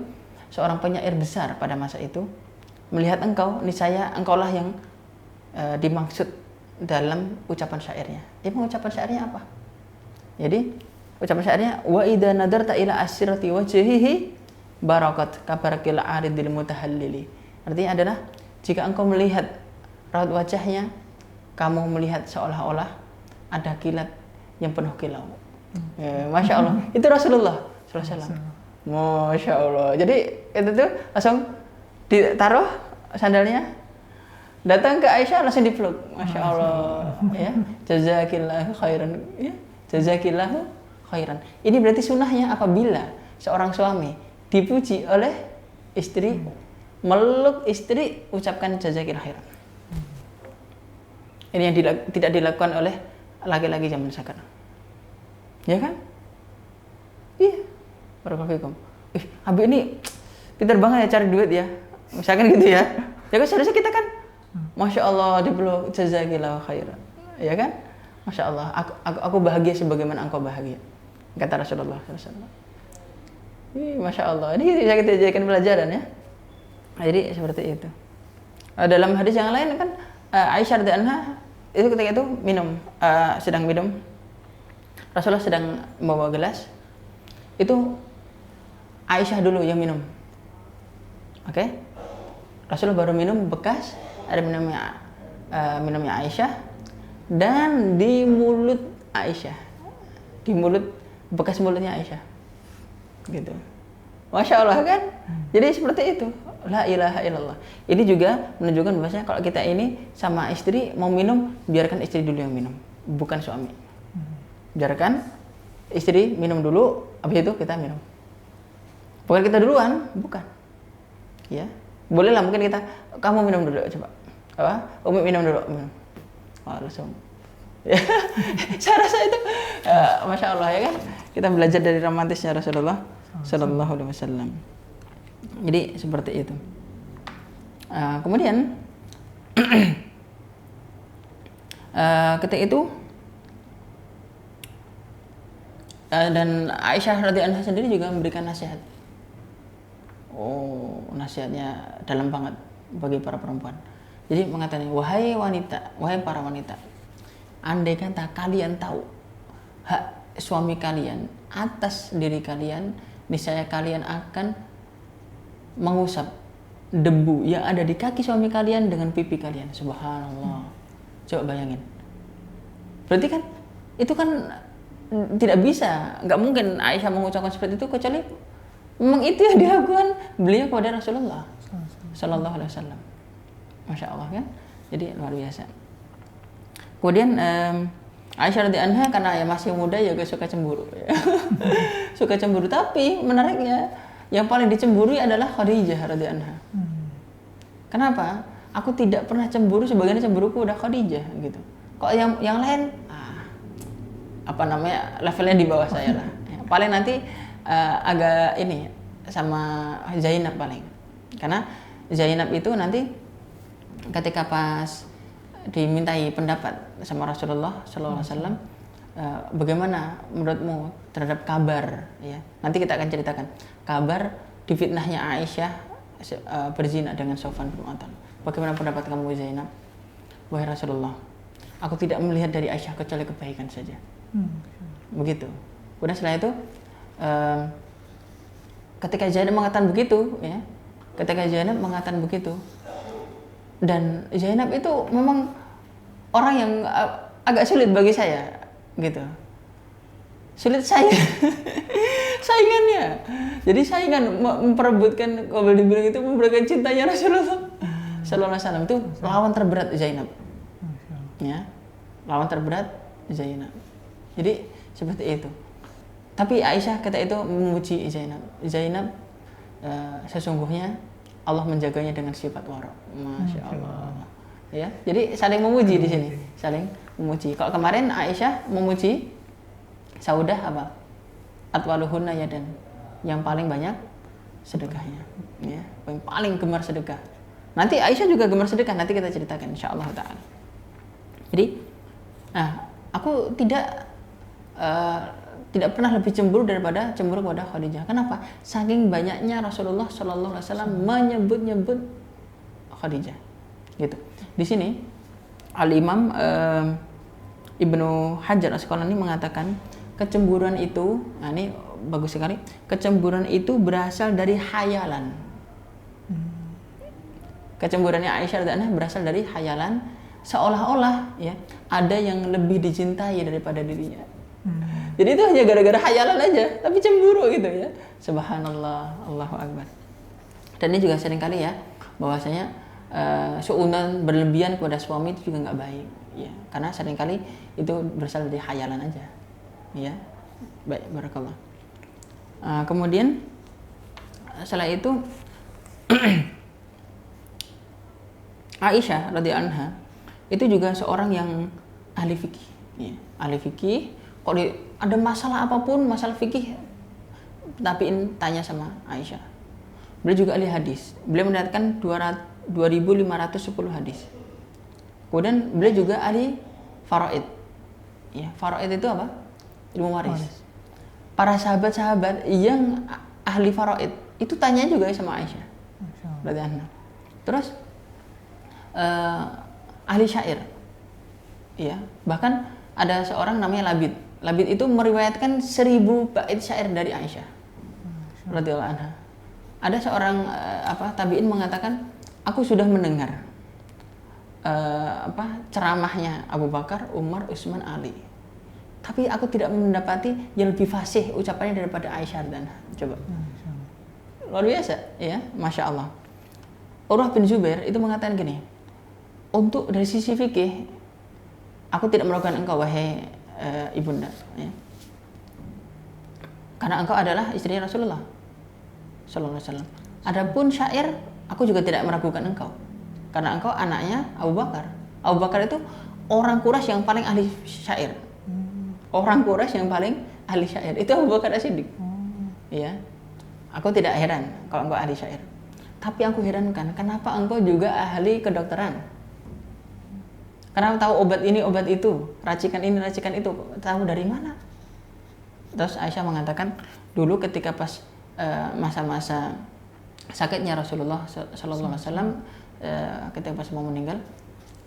seorang penyair besar pada masa itu, melihat engkau, niscaya engkaulah yang dimaksud dalam ucapan syairnya. Emang ucapan syairnya apa? Jadi ucapan syairnya wa idza nadarta ila asyrati wajhihi barakat kabarakil aridil mutahallili. Artinya adalah jika engkau melihat raut wajahnya, kamu melihat seolah-olah ada kilat yang penuh kilau. Masya Allah. Itu Rasulullah SAW. Masya Allah. Jadi itu tuh langsung ditaruh sandalnya, datang ke Aisyah langsung dipeluk. Masya Allah. Ya, jazakillahu khairan. Ya, jazakillahu khairan. Ini berarti sunnahnya apabila seorang suami dipuji oleh istri, meluk istri, ucapkan jazakillahu khairan. Ini yang tidak dilakukan oleh laki-laki zaman sekarang. Ya kan? Iya. Barakallahu. Abi ini pintar banget ya cari duit ya. Misalkan gitu ya. Ya kan seharusnya kita kan Masya Allah dipeluk, jazakillahu khairan. Ya kan? Masya Allah, aku bahagia sebagaimana engkau bahagia. Kata Rasulullah SAW. Masya Allah, ini bisa kita jadikan pelajaran ya. Jadi seperti itu. Dalam hadis yang lain kan Aisyah radhiyallahu anha itu ketika itu sedang minum. Rasulullah sedang membawa gelas. Itu Aisyah dulu yang minum. Oke? Rasulullah baru minum bekas ada minumnya Aisyah dan di mulut Aisyah. Di mulut bekas mulutnya Aisyah. Gitu. Masya Allah kan? Jadi seperti itu. La ilaha illallah. Ini juga menunjukkan bahwasanya kalau kita ini sama istri mau minum, biarkan istri dulu yang minum, bukan suami. Biarkan istri minum dulu, habis itu kita minum. Bukan kita duluan, bukan. Ya. Boleh lah mungkin kamu minum dulu coba. Apa? Umi minum dulu. Minum. Oh, langsung. Saya rasa itu Masya Allah ya kan? Kita belajar dari romantisnya Rasulullah Sallallahu Alaihi Wasallam. Jadi seperti itu. Kemudian ketika itu dan Aisyah radhiyallahu anha sendiri juga memberikan nasihat. Oh, nasihatnya dalam banget bagi para perempuan. Jadi mengatakan, wahai wanita, wahai para wanita, andai kata kalian tahu hak suami kalian atas diri kalian, niscaya kalian akan mengusap debu yang ada di kaki suami kalian dengan pipi kalian. Subhanallah. Coba bayangin. Berarti kan itu kan tidak bisa, nggak mungkin Aisyah mengucapkan seperti itu kecuali memang itu yang dilakukan beliau kepada Rasulullah Sallallahu Alaihi Wasallam. Masya Allah kan. Jadi luar biasa. Kemudian Aisyah radhiyallahu anha karena ya masih muda ya suka cemburu ya. Suka cemburu, tapi menariknya yang paling dicemburui adalah Khadijah radhiyallahu anha. Kenapa? Aku tidak pernah cemburu sebagaimana cemburuku udah Khadijah gitu. Kok yang lain apa namanya levelnya di bawah saya lah. Paling nanti agak ini sama Zainab paling. Karena Zainab itu nanti ketika pas dimintai pendapat sama Rasulullah SAW, bagaimana menurutmu terhadap kabar ya, nanti kita akan ceritakan kabar difitnahnya Aisyah berzina dengan Sofwan bin Mu'attal. Bagaimana pendapat kamu Zainab? Wahai Rasulullah, aku tidak melihat dari Aisyah kecuali kebaikan saja. Begitu. Kemudian setelah itu ketika Zainab mengatakan begitu ya, dan Zainab itu memang orang yang agak sulit bagi saya gitu. Sulit saya saingannya. Jadi saingan memperebutkan, kalau dibilang itu memperebutkan cintanya Rasulullah Sallallahu Alaihi Wasallam, itu lawan terberat Zainab. Ya, lawan terberat Zainab. Jadi seperti itu. Tapi Aisyah kata itu memuji Zainab. Zainab sesungguhnya Allah menjaganya dengan sifat wara. Masya Allah. Ya, jadi saling memuji di sini, saling memuji. Kalau kemarin Aisyah memuji Saudah apa? Atwaluhunna yadan, yang paling banyak sedekahnya. Ya, yang paling gemar sedekah. Nanti Aisyah juga gemar sedekah, nanti kita ceritakan insyaallah taala. Jadi, aku tidak pernah lebih cemburu daripada cemburu kepada Khadijah. Kenapa? Saking banyaknya Rasulullah Sallallahu Alaihi Wasallam menyebut-nyebut Khadijah. Gitu. Di sini Al-Imam Ibnu Hajar Asqalani mengatakan kecemburuan itu, nah ini bagus sekali, kecemburuan itu berasal dari khayalan. Kecemburuannya Aisyah radhiyallahu anha berasal dari khayalan, seolah-olah ya ada yang lebih dicintai daripada dirinya. Jadi itu hanya gara-gara khayalan aja, tapi cemburu gitu ya. Subhanallah, Allahu Akbar. Dan ini juga seringkali ya, bahwasanya suudzon berlebihan kepada suami itu juga nggak baik, ya. Karena seringkali itu berasal dari khayalan aja, ya. Baik, barakallah. Kemudian setelah itu Aisyah radhiyallahu anha itu juga seorang yang ahli fikih, ya. Ahli fikih. Kalau ada masalah apapun, masalah fikih, tapi tanya sama Aisyah. Beliau juga ahli hadis. Beliau mendapatkan 2.510 hadis. Kemudian beliau juga ahli faraid. Ya, faraid itu apa? Ilmu waris. Para sahabat-sahabat yang ahli faraid itu tanya juga sama Aisyah radhiyallahu anha. Terus ahli syair. Ya, bahkan ada seorang namanya Labid. Labid itu meriwayatkan 1000 bait syair dari Aisyah radhiyallahu anha. Ada seorang tabi'in mengatakan, aku sudah mendengar ceramahnya Abu Bakar, Umar, Utsman, Ali. Tapi aku tidak mendapati yang lebih fasih ucapannya daripada Aisyah dan coba. Luar biasa, ya, masya Allah. Urwah bin Zubair itu mengatakan gini, untuk dari sisi fikih, aku tidak meragukan engkau wahai ibunda, ya. Karena engkau adalah istrinya Rasulullah Sallallahu Alaihi Wasallam. Adapun syair, aku juga tidak meragukan engkau, karena engkau anaknya Abu Bakar. Abu Bakar itu orang Quraisy yang paling ahli syair. Orang Quraisy yang paling ahli syair itu Abu Bakar As-Siddiq. Ya, aku tidak heran kalau engkau ahli syair. Tapi aku herankan, kenapa engkau juga ahli kedokteran? Kenapa tahu obat ini, obat itu, racikan ini, racikan itu? Tahu dari mana? Terus Aisyah mengatakan, dulu ketika pas masa-masa sakitnya Rasulullah Sallallahu Alaihi Wasallam, ketika pas mau meninggal,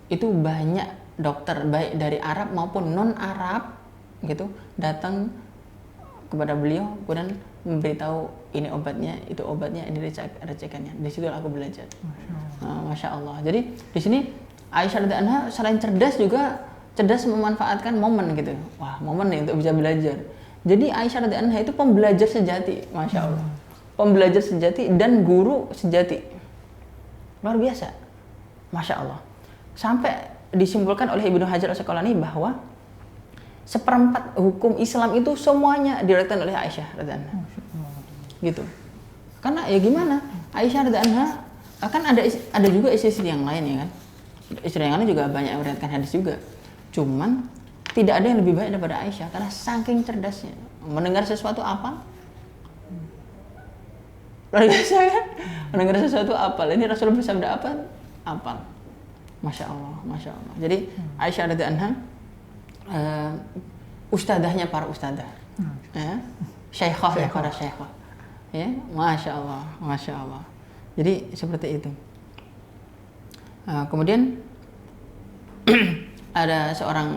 itu banyak dokter baik dari Arab maupun non Arab gitu datang kepada beliau kemudian memberitahu ini obatnya, itu obatnya, ini racikannya. Di situ aku belajar. Masya Allah. Jadi di sini Aisyah radhiyallahu anha selain cerdas juga cerdas memanfaatkan momen gitu. Wah, momen nih untuk bisa belajar. Jadi Aisyah radhiyallahu anha itu pembelajar sejati, masya Allah. Pembelajar sejati dan guru sejati. Luar biasa, masya Allah. Sampai disimpulkan oleh Ibnu Hajar Al-Asqalani bahwa 1/4 hukum Islam itu semuanya diriwayatkan oleh Aisyah radhiyallahu anha. Gitu. Karena ya gimana? Aisyah radhiyallahu anha kan ada juga istri-istri yang lain ya kan. Istri yang lain juga banyak yang meriwayatkan hadis juga. Cuman tidak ada yang lebih baik daripada Aisyah karena saking cerdasnya. Mendengar sesuatu apa? Luar biasa kan? Mendengar sesuatu apal. Ini Rasulullah bersabda apa? Apal. Masya Allah, masya Allah. Jadi Aisyah radhiyallahu anha ustadahnya para ustadah, ya, syekhah para syekhah, ya, masya Allah, masya Allah. Jadi seperti itu. Kemudian ada seorang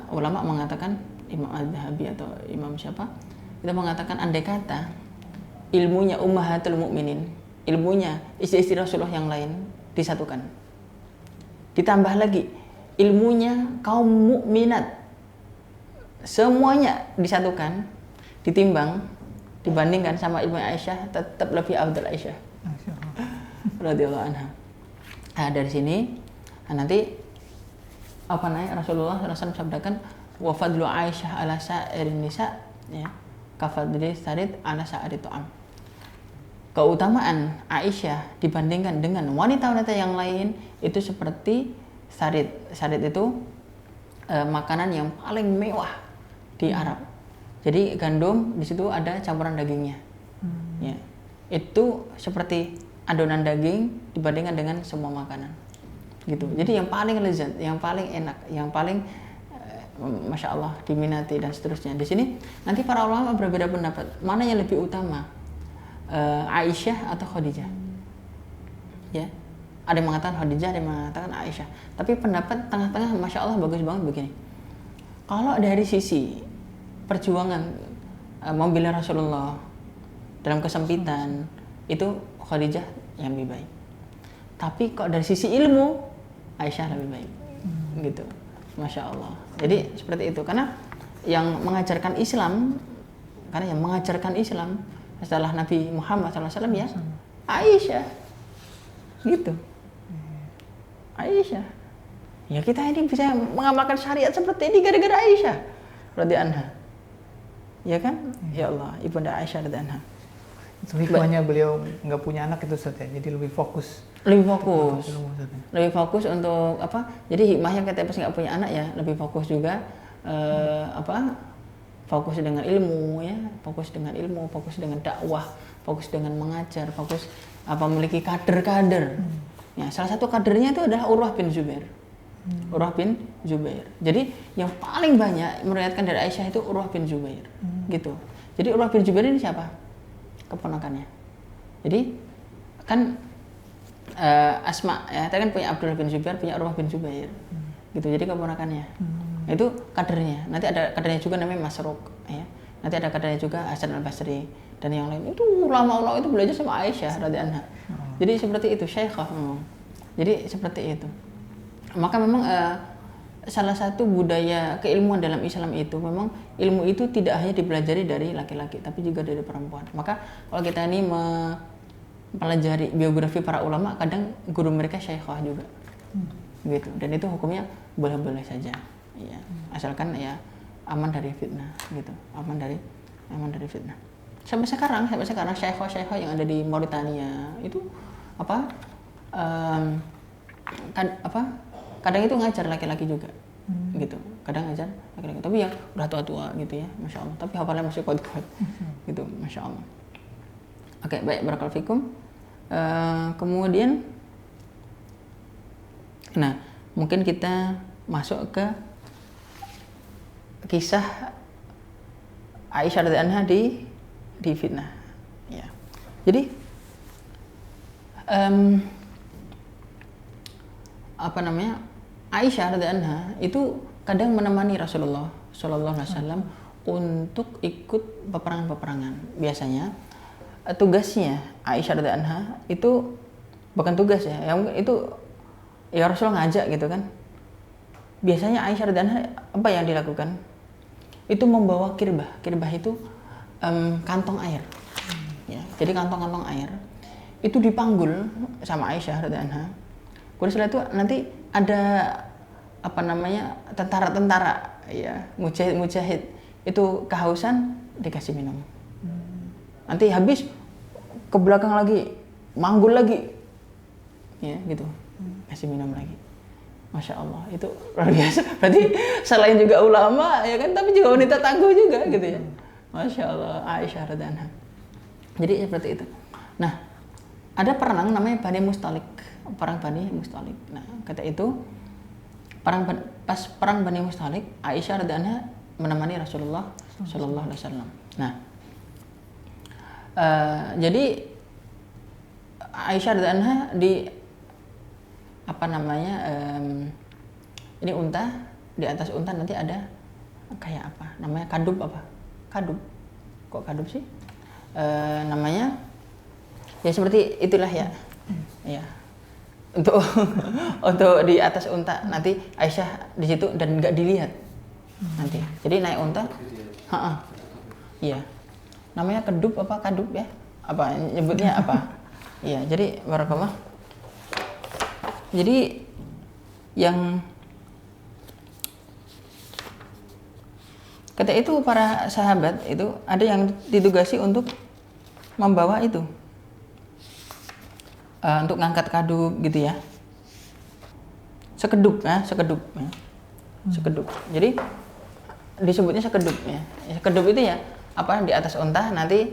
ulama mengatakan, Imam Al-Dhahabi atau Imam siapa, itu mengatakan andai kata ilmunya ummahatul mukminin, ilmunya istri-istri Rasulullah yang lain disatukan, ditambah lagi ilmunya kaum mukminat semuanya disatukan, ditimbang, dibandingkan sama ilmu Aisyah, tetap lebih afdal Aisyah radhiyallahu anha. Dari sini nanti Rasulullah SAW sabdakan wa fadlu Aisyah ala sa'irin nisa, ya, kafadli sarid ala sa'ari tu'am. Keutamaan Aisyah dibandingkan dengan wanita-wanita yang lain itu seperti sarid. Sarid itu makanan yang paling mewah di Arab. Jadi gandum di situ ada campuran dagingnya. Ya. Itu seperti adonan daging dibandingkan dengan semua makanan. Gitu. Jadi yang paling lezat, yang paling enak, yang paling masya Allah diminati dan seterusnya. Di sini nanti para ulama berbeda pendapat mana yang lebih utama, Aisyah atau Khadijah. Ya, ada yang mengatakan Khadijah, ada yang mengatakan Aisyah. Tapi pendapat tengah-tengah, masya Allah bagus banget begini. Kalau dari sisi perjuangan membela Rasulullah dalam kesempitan itu Khadijah yang lebih baik. Tapi kok dari sisi ilmu Aisyah lebih baik, gitu, masya Allah. Jadi seperti itu karena yang mengajarkan Islam setelah Nabi Muhammad SAW ya Aisyah, gitu. Aisyah. Ya kita ini bisa mengamalkan syariat seperti ini gara-gara Aisyah radhiyallahu anha. Ya kan? Ya Allah, Ibunda Aisyah radhiyallahu anha. Itu hikmahnya beliau nggak punya anak itu Ustaz ya, jadi lebih fokus untuk apa? Jadi hikmahnya ketika pas nggak punya anak ya lebih fokus juga fokus dengan ilmu ya, fokus dengan dakwah, fokus dengan mengajar, fokus memiliki kader-kader. Ya, salah satu kadernya itu adalah Urwah bin Zubair. Urwah bin Zubair. Jadi yang paling banyak meriwayatkan dari Aisyah itu Urwah bin Zubair. Gitu. Jadi Urwah bin Zubair ini siapa? Keponakannya. Jadi kan Asma ya, kita kan punya Abdullah bin Zubair, punya Urwah bin Zubair. Gitu. Jadi keponakannya. Itu kadernya. Nanti ada kadernya juga namanya Masruq ya. Nanti ada kadernya juga Hasan al-Basri dan yang lain. Itu ulama-ulama itu belajar sama Aisyah radhiyallahu anha. Jadi seperti itu Syekhah memang. Jadi seperti itu. Maka memang salah satu budaya keilmuan dalam Islam itu memang ilmu itu tidak hanya dipelajari dari laki-laki tapi juga dari perempuan. Maka kalau kita ini mempelajari biografi para ulama, kadang guru mereka syekhah juga. Gitu. Dan itu hukumnya boleh-boleh saja. Ya, asalkan ya aman dari fitnah gitu. Aman dari fitnah. Sampai sekarang syekhah yang ada di Mauritania itu kadang itu ngajar laki-laki juga gitu, kadang ngajar laki-laki tapi yang udah tua-tua gitu ya, masya Allah, tapi hafalannya masih kuat-kuat gitu, masya Allah. Oke, baik, barakallahu fikum. Kemudian nah mungkin kita masuk ke kisah Aisyah radhiyallahu anha di fitnah ya. Jadi Aisyah radhiyallahu anha itu kadang menemani Rasulullah Shallallahu Alaihi Wasallam untuk ikut peperangan-peperangan. Biasanya tugasnya Aisyah radhiyallahu anha itu bukan tugas ya, yang itu ya Rasul ngajak gitu kan. Biasanya Aisyah radhiyallahu anha apa yang dilakukan? Itu membawa kirbah. Kirbah itu kantong air. Ya, jadi kantong-kantong air itu dipanggul sama Aisyah radhiyallahu anha. Kemudian setelah itu nanti ada tentara-tentara ya, mujahid itu kehausan, dikasih minum. Nanti habis ke belakang lagi, manggul lagi. Ya, gitu. Kasih minum lagi. Masya Allah, itu luar biasa. Berarti selain juga ulama ya kan, tapi juga wanita tangguh juga gitu ya. Masya Allah, Aisyah radhiyallahu anha. Jadi seperti itu. Nah, ada perang namanya Bani Mustalik, perang Bani Mustalik. Nah, kata itu pas perang Bani Mustalik, Aisyah radhiyallahu anha menemani Rasulullah Shallallahu Alaihi Wasallam. Nah, jadi Aisyah radhiyallahu anha ini unta, di atas unta nanti ada kayak apa? Namanya kadub apa? Kadub. Kok kadub sih? Namanya ya seperti itulah ya. Ya. Untuk di atas unta nanti Aisyah di situ dan nggak dilihat nanti. Jadi naik unta, iya. Namanya kedub apa kadub ya? Apa nyebutnya apa? Iya. Jadi barakallah. Jadi yang ketika itu para sahabat itu ada yang ditugasi untuk membawa itu. Untuk ngangkat kadub gitu ya, sekeduk. Jadi disebutnya sekeduk ya. Sekeduk itu ya apa, di atas unta nanti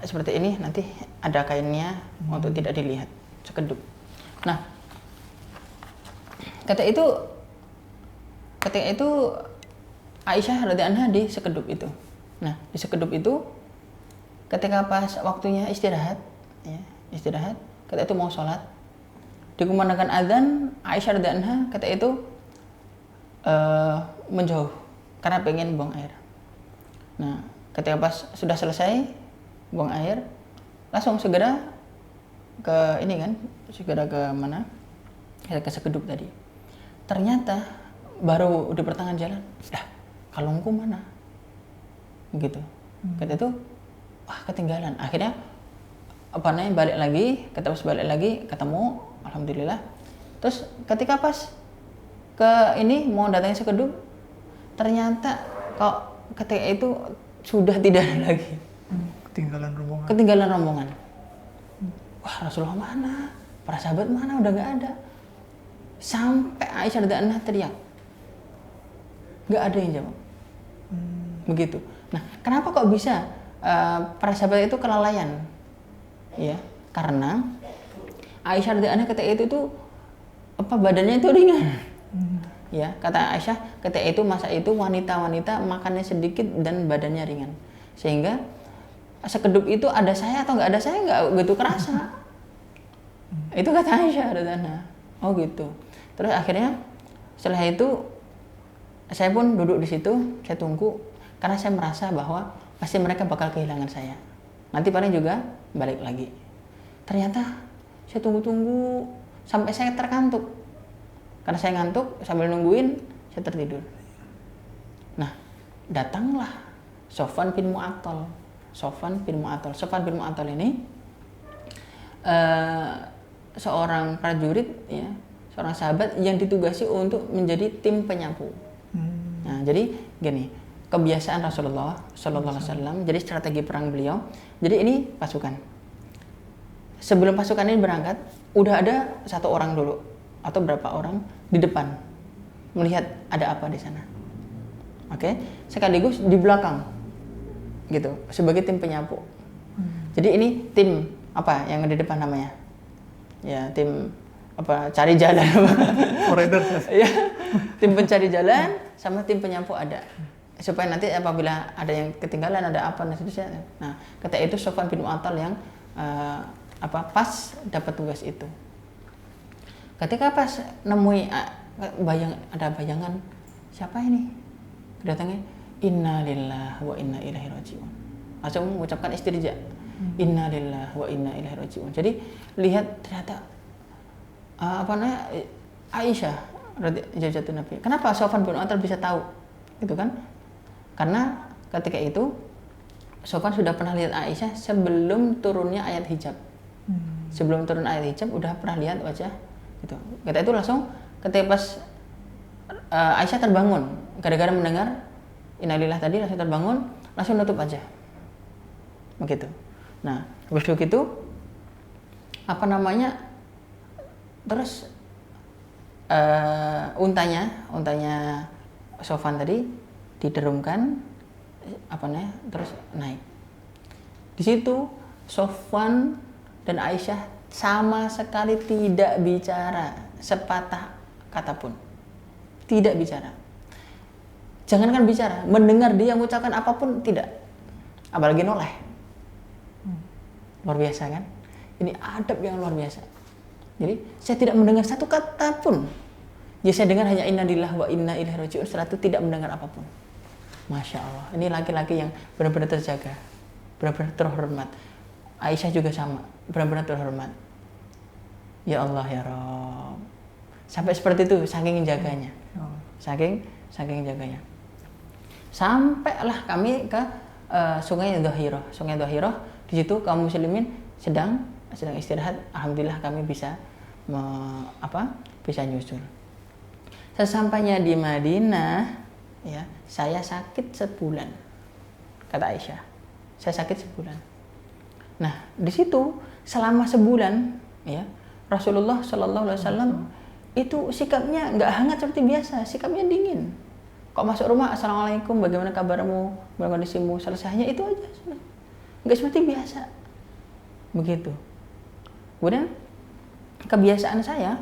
seperti ini, nanti ada kainnya untuk tidak dilihat, sekeduk. Nah, ketika itu Aisyah radhiyallahu anha di sekeduk itu. Nah, di sekeduk itu ketika pas waktunya istirahat ya, ketika itu mau sholat, dikumandangkan azan, Aisyah radhiyallahu anha ketika itu menjauh karena pengen buang air. Nah, ketika pas sudah selesai buang air, langsung segera ke mana? Ke sekeduk tadi. Ternyata baru di pertengahan jalan, kalungku mana? Gitu. Ketika itu, ketinggalan. Akhirnya balik lagi, ketemu, alhamdulillah. Terus ketika pas ke mau datangin sekeduk, ternyata kok ketika itu sudah tidak ada lagi. Ketinggalan rombongan. Wah, Rasulullah mana? Para sahabat mana? Udah nggak ada. Sampai Aisyah radhiyallahu anha teriak, nggak ada yang jawab. Begitu. Nah, kenapa kok bisa para sahabat itu kelalaian? Ya, karena Aisyah radhiyallahu anha ketika itu badannya itu ringan. Ya, kata Aisyah, ketika itu masa itu wanita-wanita makannya sedikit dan badannya ringan, sehingga sekedup itu ada saya atau nggak ada saya nggak gitu kerasa. Itu kata Aisyah radhiyallahu. Oh gitu. Terus akhirnya setelah itu saya pun duduk di situ, saya tunggu karena saya merasa bahwa pasti mereka bakal kehilangan saya. Nanti paling juga balik lagi. Ternyata saya tunggu-tunggu sampai saya terkantuk. Karena saya ngantuk, sambil nungguin saya tertidur. Nah, datanglah Sofwan bin Mu'attal. Sofwan bin Mu'attal ini seorang prajurit, ya, seorang sahabat yang ditugasi untuk menjadi tim penyapu. Nah, jadi gini, kebiasaan Rasulullah Sallallahu Alaihi Wasallam, jadi strategi perang beliau. Jadi ini pasukan. Sebelum pasukan ini berangkat, udah ada satu orang dulu atau berapa orang di depan melihat ada apa di sana. Oke, sekaligus di belakang, gitu, sebagai tim penyapu. Jadi ini tim apa yang di depan namanya? Ya, tim apa, cari jalan. Ya, tim pencari jalan sama tim penyapu ada, supaya nanti apabila ada yang ketinggalan, ada apa dan seterusnya. Nah, ketika itu Sofwan bin Mu'attal yang pas dapat tugas itu. Ketika pas nemui ada bayangan, siapa ini? Datangnya, inna lillahi wa inna ilaihi raji'un. Langsung mengucapkan istirja. Inna lillahi wa inna ilaihi raji'un. Jadi lihat ternyata Aisyah radhiyallahu Nabi. Kenapa Sofwan bin Mu'attal bisa tahu? Gitu kan? Karena ketika itu Sofwan sudah pernah lihat Aisyah sebelum turunnya ayat hijab. Sebelum turun ayat hijab udah pernah lihat wajah gitu. Ketika itu langsung ketika pas Aisyah terbangun gara-gara mendengar innalillah tadi, langsung terbangun, langsung nutup aja. Begitu. Nah, habis itu terus untanya Sofwan tadi diderumkan terus naik. Di situ Sofwan dan Aisyah sama sekali tidak bicara sepatah kata pun. Tidak bicara. Jangankan bicara, mendengar dia mengucapkan apapun tidak. Apalagi noleh. Luar biasa kan? Ini adab yang luar biasa. Jadi saya tidak mendengar satu kata pun. Jadi saya dengar hanya inna lillahi wa inna ilaihi raji'un. Setelah itu tidak mendengar apapun. Masya Allah. Ini laki-laki yang benar-benar terjaga, benar-benar terhormat. Aisyah juga sama, benar-benar terhormat. Ya Allah ya Rabb. Sampai seperti itu, saking jaganya. Saking jaganya. Sampailah kami ke Sungai Dhahirah. Sungai Dhahirah, di situ kaum muslimin sedang istirahat. Alhamdulillah kami bisa bisa nyusul. Sesampainya di Madinah, ya, saya sakit sebulan. Kata Aisyah, saya sakit sebulan. Nah, di situ selama sebulan, ya, Rasulullah Shallallahu Alaihi Wasallam itu sikapnya nggak hangat seperti biasa, sikapnya dingin. Kok masuk rumah, assalamualaikum, bagaimana kabarmu, bagaimana kondisimu, selesainya itu aja, nggak seperti biasa, begitu. Kemudian kebiasaan saya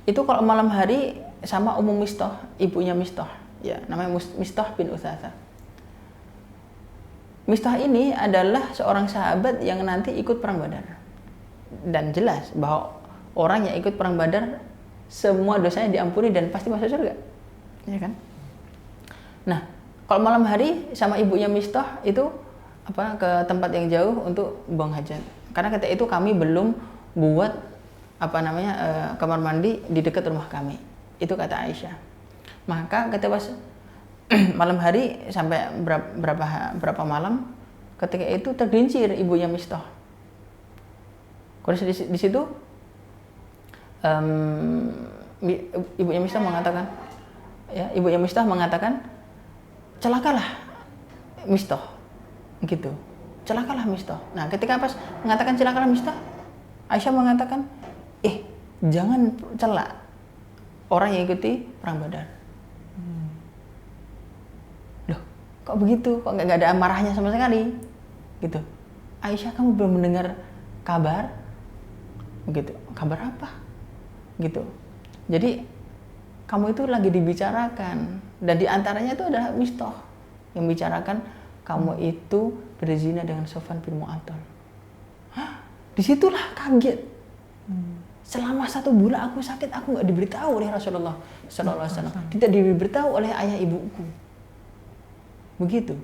itu kalau malam hari sama Ummu Mistah, ibunya Mistah, ya, namanya Mistah bin Utsatsa. Mistah ini adalah seorang sahabat yang nanti ikut perang Badar, dan jelas bahwa orang yang ikut perang Badar semua dosanya diampuni dan pasti masuk surga, ya kan? Nah, kalau malam hari sama ibunya Mistah itu ke tempat yang jauh untuk buang hajat. Karena ketika itu kami belum buat kamar mandi di dekat rumah kami. Itu kata Aisyah. Maka ketika pas malam hari sampai berapa malam, ketika itu tergelincir ibunya Mistah. Kalau di situ ibunya Mistah mengatakan, celakalah Mistah, gitu. Celakalah Mistah. Nah, ketika pas mengatakan celakalah Mistah, Aisyah mengatakan, jangan celak orang yang ikuti perang Badar. Loh, kok begitu? Kok nggak ada marahnya sama sekali? Gitu. Aisyah, kamu belum mendengar kabar? Gitu. Kabar apa? Gitu. Jadi kamu itu lagi dibicarakan, dan diantaranya itu adalah Mistah yang bicarakan kamu itu berzina dengan Sofwan bin Mu'attal. Disitulah kaget. Selama 1 bulan aku sakit, aku nggak diberitahu oleh Rasulullah Sallallahu Alaihi Wasallam, tidak diberitahu oleh ayah ibuku. Begitu.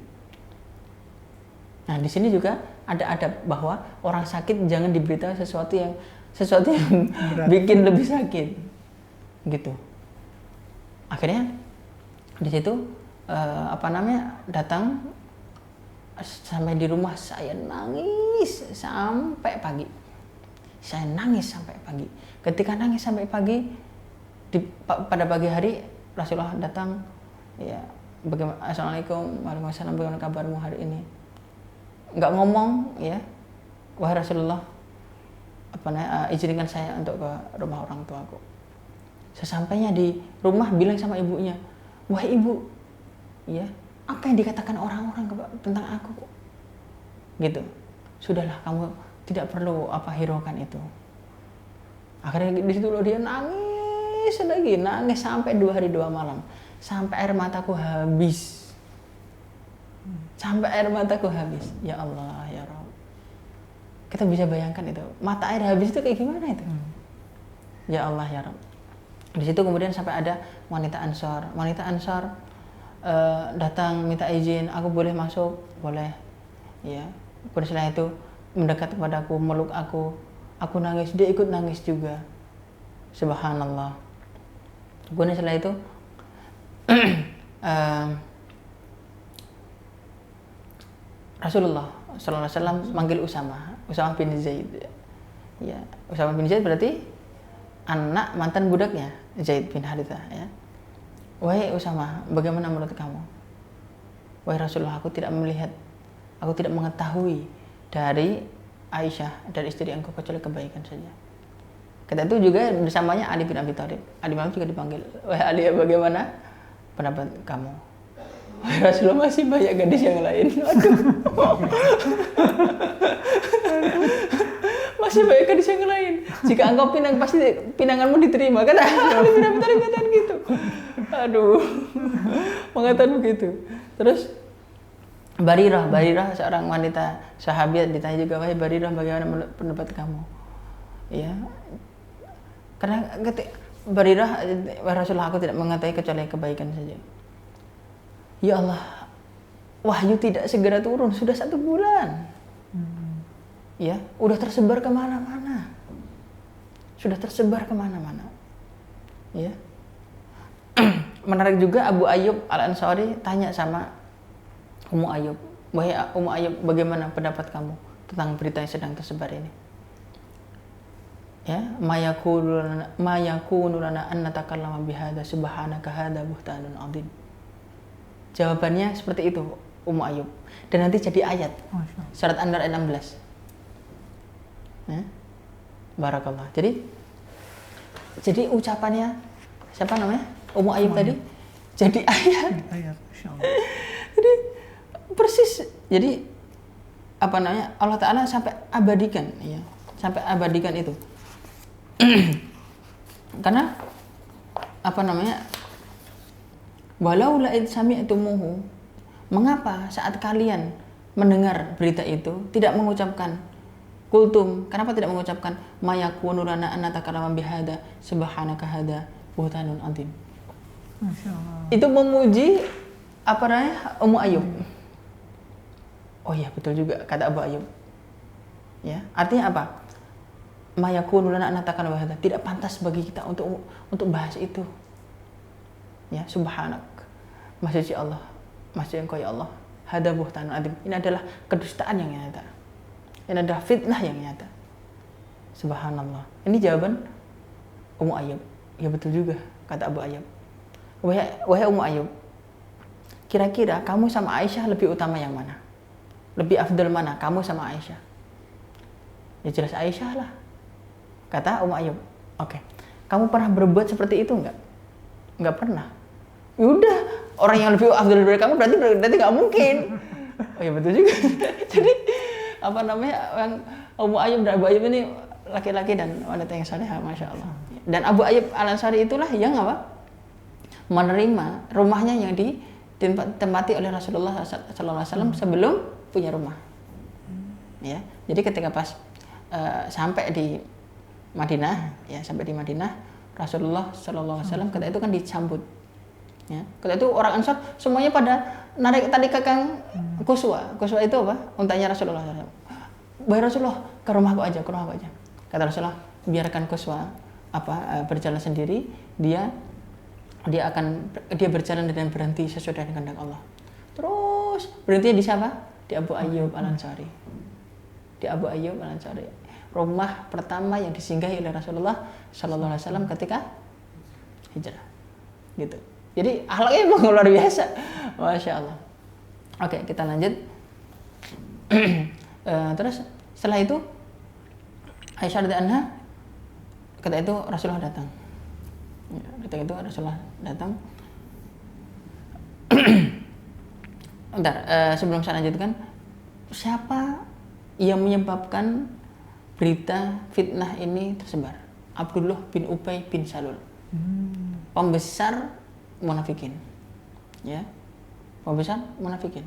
Nah, di sini juga ada adab bahwa orang sakit jangan diberitahu sesuatu yang bikin lebih sakit. Gitu. Akhirnya di situ datang sampai di rumah, saya nangis sampai pagi. Ketika nangis sampai pagi, pada pagi hari Rasulullah datang, ya, bagaimana, Assalamualaikum, waalaikumsalam, bagaimana kabarmu hari ini? Nggak ngomong, ya, wahai Rasulullah, izinkan saya untuk ke rumah orang tuaku. Sesampainya di rumah, bilang sama ibunya, wahai ibu, ya, apa yang dikatakan orang-orang tentang aku? Gitu. Sudahlah, kamu tidak perlu hiraukan itu. Akhirnya di situ dia nangis sampai 2 hari 2 malam, sampai air mataku habis. Ya Allah, ya Rabb. Kita bisa bayangkan itu, mata air habis itu kayak gimana itu? Ya Allah, ya Rabb. Di situ kemudian sampai ada wanita Ansor datang minta izin, aku boleh masuk? Boleh. Ya. Kemudian setelah itu mendekat kepadaku, meluk aku nangis, dia ikut nangis juga. Subhanallah. Kemudian setelah itu Rasulullah Sallallahu Alaihi Wasallam manggil Usama bin Zaid. Ya, Usama bin Zaid berarti anak mantan budaknya Zaid bin Harithah, ya. Wahai Usama, bagaimana menurut kamu? Wahai Rasulullah, aku tidak mengetahui dari Aisyah, dari istri engkau, kecuali kebaikan saja. Kata itu juga bersamanya Ali bin Abi Thalib. Ali bin Abi juga dipanggil, wahai Ali, bagaimana pendapat kamu? Wahai Rasulullah, masih banyak gadis yang lain. Aduh. Masih banyak gadis yang lain. Jika engkau pinang, pasti pinanganmu diterima. Kata Ali bin Abi Thalib, katakan gitu. Aduh. Mengatakan begitu. Terus Barirah seorang wanita sahabat ditanya juga, wahai Barirah, bagaimana pendapat kamu? Ya. Karena Barirah, wahai Rasulullah, aku tidak mengetahui kecuali kebaikan saja. Ya Allah, wahyu tidak segera turun, sudah 1 bulan. Ya, udah tersebar kemana-mana. Ya. Menarik juga, Abu Ayyub Al-Ansari tanya sama Ummu Ayyub, wahai Ummu Ayyub, bagaimana pendapat kamu tentang berita yang sedang tersebar ini? Ya, ma yakunu lana an natakallama bihadza subhanaka hadza buhtanun 'adzim. Jawabannya seperti itu Ummu Ayyub. Dan nanti jadi ayat. Surat An-Nur ayat 16. Ya. Barakallah. Jadi ucapannya siapa namanya? Ummu Ayyub tadi jadi ayat. Jadi persis. Jadi Allah Ta'ala sampai abadikan, ya. Sampai abadikan itu. Karena walau la id sami'tumuhu, mengapa saat kalian mendengar berita itu tidak mengucapkan kultum, kenapa tidak mengucapkan ma yakunu lana an natakallama bihadza subhanaka hadza buhtanun 'adzim. Masyaallah. Itu memuji Ummu Ayyub. Oh iya, betul juga kata Abu Ayyub. Ya, artinya apa? Ma yakunu lana an natakallama bihadza, tidak pantas bagi kita untuk bahas itu. Ya, subhanak, Maha Suci Allah, Maha Suci Engkau ya Allah, hadza buhtanun 'adzim. Ini adalah kedustaan yang nyata. Ini adalah fitnah yang nyata. Subhanallah. Ini jawaban Ummu Ayyub. Ya betul juga kata Abu Ayyub. Wahai Ummu Ayyub, kira-kira kamu sama Aisyah lebih utama yang mana? Lebih afdal mana, kamu sama Aisyah? Ya jelas Aisyah lah, kata Ummu Ayyub. Oke. Kamu pernah berbuat seperti itu enggak? Enggak pernah. Yaudah, orang yang lebih afdal dari kamu berarti nggak mungkin. Oh ya betul juga. Jadi yang Ummu Ayyub dan Abu Ayyub ini laki-laki dan wanita yang salehah, masya Allah. Dan Abu Ayyub Al-Ansari itulah yang menerima rumahnya yang ditempati oleh Rasulullah SAW sebelum punya rumah. Ya, jadi ketika pas sampai di Madinah, ya sampai di Madinah, Rasulullah SAW ketika itu kan disambut. Ya, ketika itu orang Ansar semuanya pada narik tali kekang Quswa. Quswa itu apa? Untanya Rasulullah SAW. Baik Rasulullah, ke rumahku aja. Kata Rasulullah, biarkan Quswa berjalan sendiri, dia berjalan dan berhenti sesuai dengan kehendak Allah. Terus berhenti di siapa? Di Abu Ayyub Al-Ansari. Rumah pertama yang disinggahi oleh Rasulullah Sallallahu Alaihi Wasallam ketika hijrah. Gitu. Jadi akhlaknya emang luar biasa, masya Allah. Oke, kita lanjut. Terus setelah itu Aisyah radhiyallahu anha, ketika itu Rasulullah datang. Bentar, sebelum saya lanjutkan, siapa yang menyebabkan berita fitnah ini tersebar? Abdullah bin Ubay bin Salul, pembesar munafikin, ya, pembesar munafikin.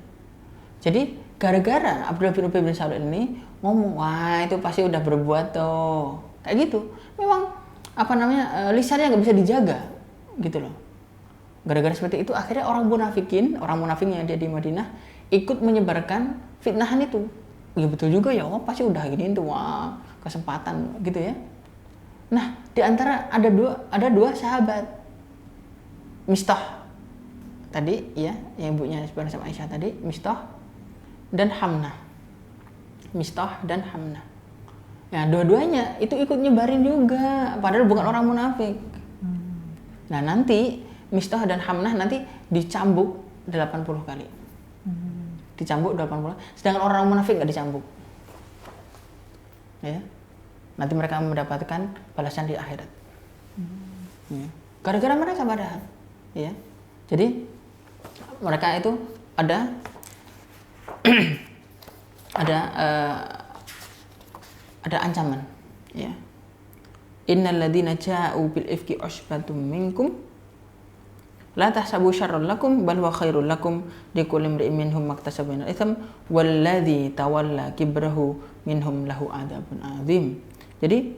Jadi gara-gara Abdullah bin Ubay bin Salul ini ngomong, wah itu pasti udah berbuat tuh, kayak gitu. Memang lisannya nggak bisa dijaga, gitu loh. Gara-gara seperti itu akhirnya orang munafik yang ada di Madinah ikut menyebarkan fitnahan itu. Ya betul juga ya, oh pasti udah gini tuh, wah kesempatan gitu ya. Nah, di antara ada dua sahabat, Mistah tadi ya, yang ibunya sebenarnya sama Aisyah tadi, Mistah dan Hamnah. Nah, dua-duanya itu ikut nyebarin juga, padahal bukan orang munafik. Nah, nanti Mistah dan Hamnah nanti dicambuk 80 kali. Dicambuk 80, sedangkan orang munafik nggak dicambuk. Ya. Nanti mereka mendapatkan balasan di akhirat. Ya. Gara-gara mereka padahal. Ya. Jadi mereka itu ada ancaman, ya. Innal ladzina ja'u bil ifki usbatum minkum la tahsabu syarran lakum bal huwa khairul lakum likulli imri'in minhum maktasaba minal itsam wal ladzi tawalla kibrahu minhum lahu adzabun adzim. Jadi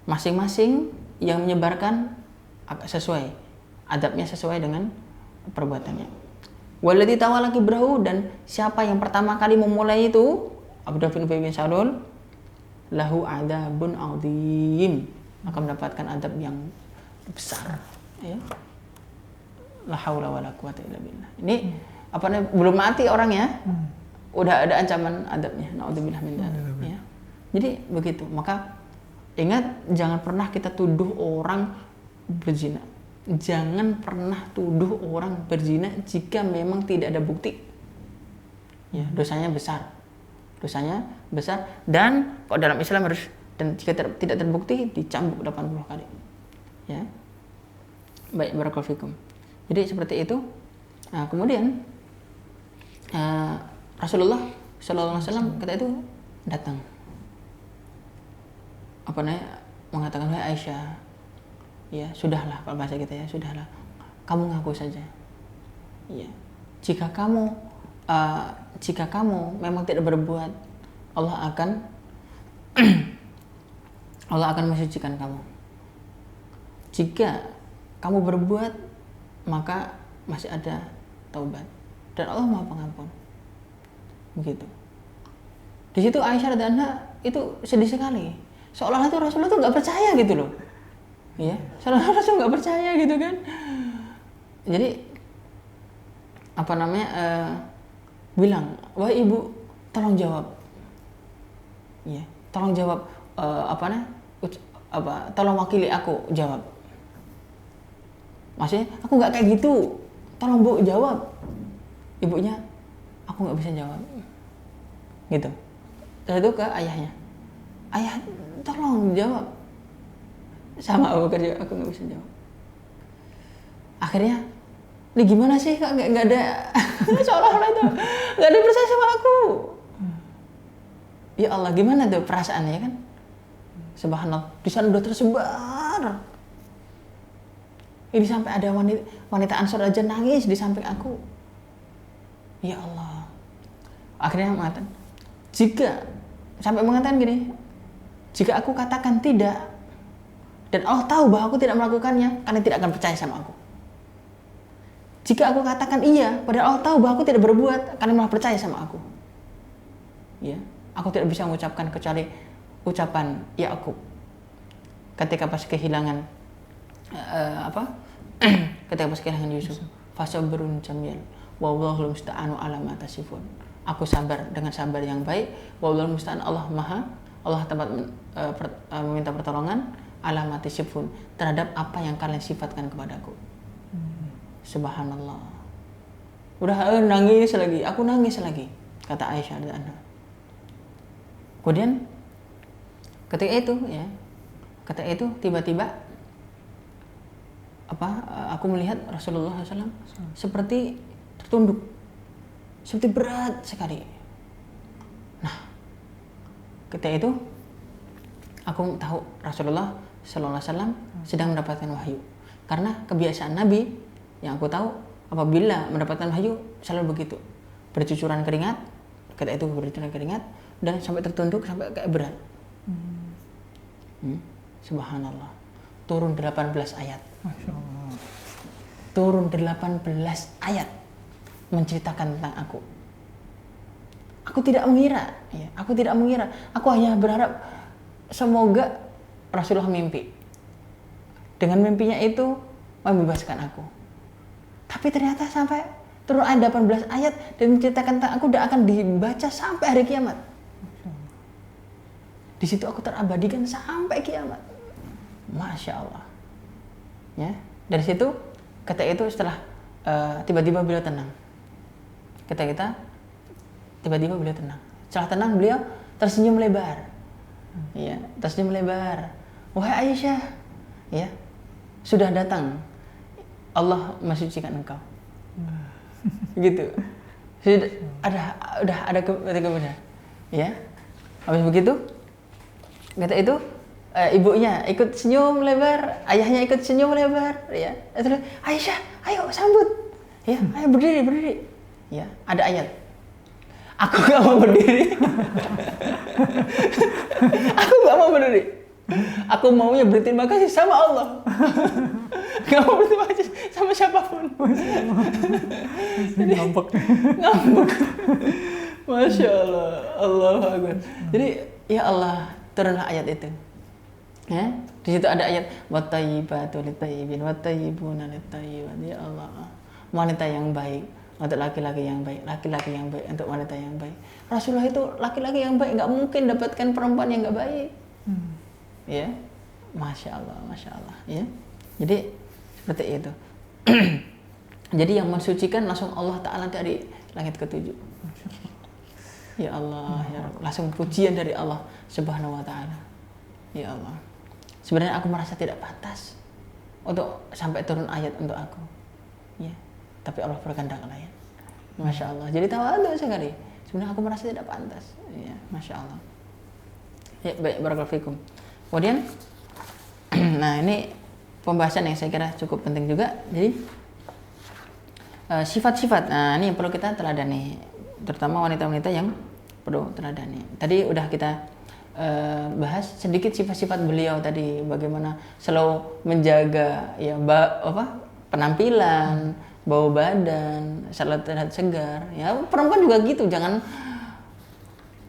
masing-masing yang menyebarkan adabnya sesuai dengan perbuatannya. Wal ladzi tawalla kibrahu, dan siapa yang pertama kali memulai itu Abdullah bin Ubay bin Salul, lahu adzabun adzim, akan mendapatkan adab yang besar, ya. La haula wala quwata illa billah. Ini belum mati orangnya, udah ada ancaman adabnya. Naudzubillah min dzalik, ya. Jadi begitu. Maka ingat, jangan pernah kita tuduh orang berzina. Jangan pernah tuduh orang berzina jika memang tidak ada bukti. Ya, dosanya besar. Dan kalau dalam Islam harus, dan jika tidak terbukti dicambuk 80 kali. Ya. Baik, barakallahu fikum. Jadi seperti itu. Nah, kemudian Rasulullah Sallallahu Alaihi Wasallam ketika itu datang, mengatakan, wahai Aisyah, ya sudahlah, kalau bahasa kita ya, sudahlah, kamu ngaku saja. Ya, jika kamu memang tidak berbuat, Allah akan mensucikan kamu. Jika kamu berbuat, maka masih ada taubat, dan Allah Maha Pengampun. Begitu. Di situ Aisyah radhiyallahu anha itu sedih sekali. Seolah-olah itu Rasulullah itu nggak percaya gitu loh. Ya, seolah-olah Rasul nggak percaya gitu kan. Jadi bilang, wah ibu, tolong jawab. Ya, tolong jawab, tolong wakili aku jawab. Maksudnya, aku nggak kayak gitu, tolong bu jawab. Ibunya, aku nggak bisa jawab, gitu. Terus itu ke ayahnya, ayah tolong jawab. Sama Abu Bakar juga, aku nggak bisa jawab. Akhirnya, ini gimana sih kak, nggak ada seolah-olah itu nggak ada percaya sama aku. Ya Allah, gimana tuh perasaannya kan? Subhanallah, di sana udah tersebar. Ini sampai ada wanita Ansor aja nangis di samping aku. Ya Allah. Akhirnya mengatakan, jika sampai mengatakan gini, jika aku katakan tidak dan Allah tahu bahwa aku tidak melakukannya, kalian tidak akan percaya sama aku. Jika aku katakan iya, padahal Allah tahu bahwa aku tidak berbuat, kalian malah percaya sama aku. Ya, aku tidak bisa mengucapkan kecuali ucapan Yakub ketika pas kehilangan ketika pas kehilangan Yusuf. Fasabrun jamil, wallahul musta'anu ala ma tasifun. Aku sabar dengan sabar yang baik. Wallahul musta'an, Allah tempat meminta pertolongan ala ma tasifun, terhadap apa yang kalian sifatkan kepadaku. Subhanallah. Udah nangis lagi, aku nangis lagi, kata Aisyah radhiyallahu anha. Kemudian ketika itu tiba-tiba aku melihat Rasulullah SAW seperti tertunduk, seperti berat sekali. Nah, ketika itu aku tahu Rasulullah SAW sedang mendapatkan wahyu, karena kebiasaan Nabi yang aku tahu apabila mendapatkan wahyu selalu begitu, bercucuran keringat, ketika itu bercucuran keringat dan sampai tertunduk sampai kayak berat. Subhanallah. Turun 18 ayat. Masya Allah. Turun 18 ayat menceritakan tentang aku. Aku tidak mengira, ya. Aku tidak mengira. Aku hanya berharap semoga Rasulullah mimpi. Dengan mimpinya itu membebaskan aku. Tapi ternyata sampai turun ayat 18 ayat dan menceritakan tentang aku tidak akan dibaca sampai hari kiamat. Di situ aku terabadikan sampai kiamat. Masya Allah. Ya, dari situ ketika itu setelah tiba-tiba beliau tenang. Tiba-tiba beliau tenang. Setelah tenang beliau tersenyum lebar. Ya, tersenyum lebar. Wahai Aisyah, ya, sudah datang. Allah mensucikan engkau. Gitu. Udah ada kemudian. Ya. Habis begitu, kata itu ibunya ikut senyum lebar, ayahnya ikut senyum lebar, ya. Terus Aisyah, ayo sambut. Ya, ayo berdiri. Ya, ada ayat. Aku gak mau berdiri. Aku gak mau berdiri. Aku maunya berterima kasih sama Allah. Gak mau berterima kasih sama siapapun. Ngambek. Masya Allah. Allahu Akbar. Jadi ya Allah, turunlah ayat itu. Ya, di situ ada ayat wattayyibatu littayyibin wattayyibuna littayyibat. Ya Allah, wanita yang baik untuk laki-laki yang baik, laki-laki yang baik untuk wanita yang baik. Rasulullah itu laki-laki yang baik, nggak mungkin dapatkan perempuan yang nggak baik. Ya, masya Allah, ya. Jadi seperti itu. Jadi yang mensucikan langsung Allah Taala dari langit ketujuh. Ya Allah, ya Rabb. Langsung pujian dari Allah Subhanahu Wa Taala. Ya Allah. Sebenarnya aku merasa tidak pantas untuk sampai turun ayat untuk aku. Ya, tapi Allah berkehendak lain. Masya Allah. Jadi tawadhu sekali. Sebenarnya aku merasa tidak pantas. Ya, masya Allah. Ya, baik, barakallahu fikum. Kemudian, nah ini pembahasan yang saya kira cukup penting juga. Jadi sifat-sifat. Nah ini yang perlu kita teladani, terutama wanita-wanita yang perlu teladani. Tadi udah kita bahas sedikit sifat-sifat beliau tadi, bagaimana selalu menjaga ya penampilan, bau badan, selalu terlihat segar. Ya perempuan juga gitu, jangan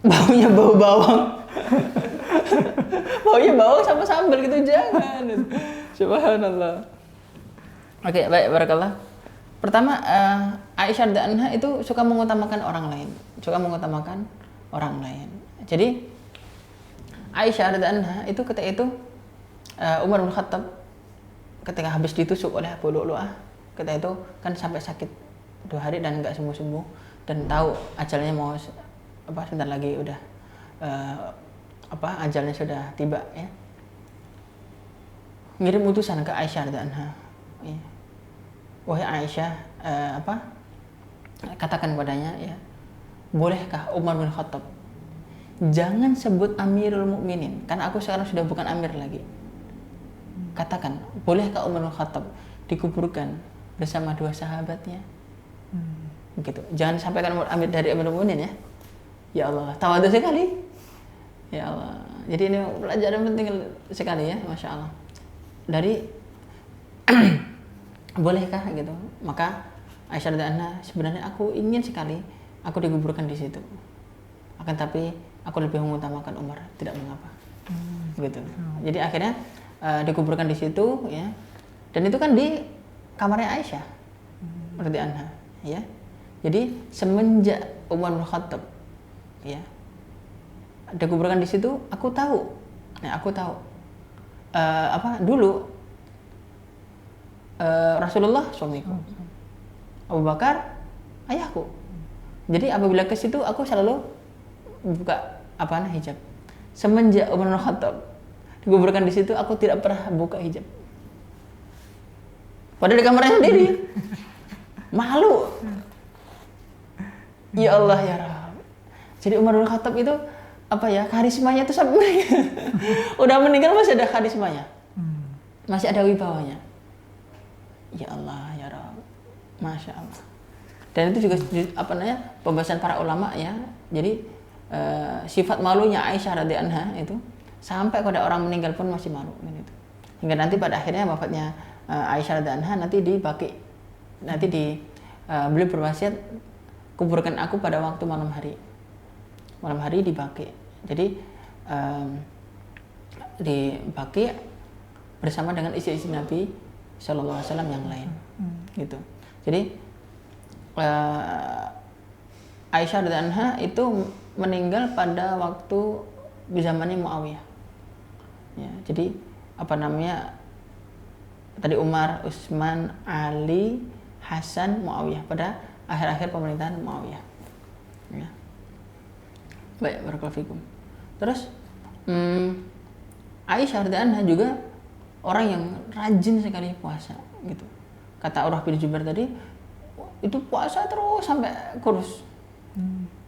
baunya bau bawang. Baunya bawang sama sambal gitu, jangan. Subhanallah. Oke, baik, barakallah. Pertama, Aisyah radhiyallahu anha itu suka mengutamakan orang lain. Jadi Aisyah radhiyallahu anha itu ketika itu Umar bin Khattab ketika habis ditusuk oleh Abu Lu'lu'ah, ketika itu kan sampai sakit 2 hari dan nggak sembuh-sembuh, dan tahu ajalnya mau sebentar lagi udah ajalnya sudah tiba, ya. Ngirim utusan ke Aisyah radhiyallahu anha. Ya. Wahai Aisyah, katakan padanya, ya, bolehkah Umar bin Khattab jangan sebut Amirul Mukminin, karena aku sekarang sudah bukan Amir lagi. Katakan, bolehkah Umar bin Khattab dikuburkan bersama dua sahabatnya. Gitu. Jangan sampai kan ambil dari Amirul Mukminin ya. Ya Allah, tawadhu sekali. Ya Allah. Jadi ini pelajaran penting sekali ya, Masya Allah. Dari bolehkah gitu? Maka Aisyah radhiyallahu anha, sebenarnya aku ingin sekali aku dikuburkan di situ. Akan tapi aku lebih mengutamakan Umar, tidak mengapa. Gitu. Jadi akhirnya dikuburkan di situ ya. Dan itu kan di kamarnya Aisyah radhiyallahu anha, ya. Jadi semenjak Umar bin Khattab ya dikuburkan di situ, aku tahu. Nah, aku tahu dulu Rasulullah suamiku, Abu Bakar ayahku. Jadi apabila ke situ aku selalu buka hijab. Semenjak Umar bin Khattab dikuburkan di situ, aku tidak pernah buka hijab. Padahal di kamarnya sendiri. Malu. Ya Allah ya Rabb. Jadi Umar bin Khattab itu karismanya itu sampai udah meninggal masih ada karismanya. Masih ada wibawanya. Ya Allah ya Rabb. Masya Allah. Dan itu juga pembahasan para ulama ya. Jadi sifat malunya Aisyah radhiyallahu anha itu sampai pada orang meninggal pun masih malu gitu. Hingga nanti pada akhirnya wafatnya Aisyah radhiyallahu anha nanti dibaki. Beliau berwasiat, kuburkan aku pada waktu malam hari. Malam hari dibaki. Jadi dibaki bersama dengan istri-istri Nabi Shallallahu Alaihi Wasallam yang lain. Gitu. Jadi Aisyah radhiyallahu anha itu meninggal pada waktu di zamannya Muawiyah. Ya, jadi tadi Umar, Utsman, Ali, Hasan, Muawiyah pada akhir-akhir pemerintahan Muawiyah. Ya. Baik, barakallahu fikum. Terus Aisyah radhiyallahu anha juga orang yang rajin sekali puasa gitu. Kata Urwah bin Zubair tadi, itu puasa terus sampai kurus.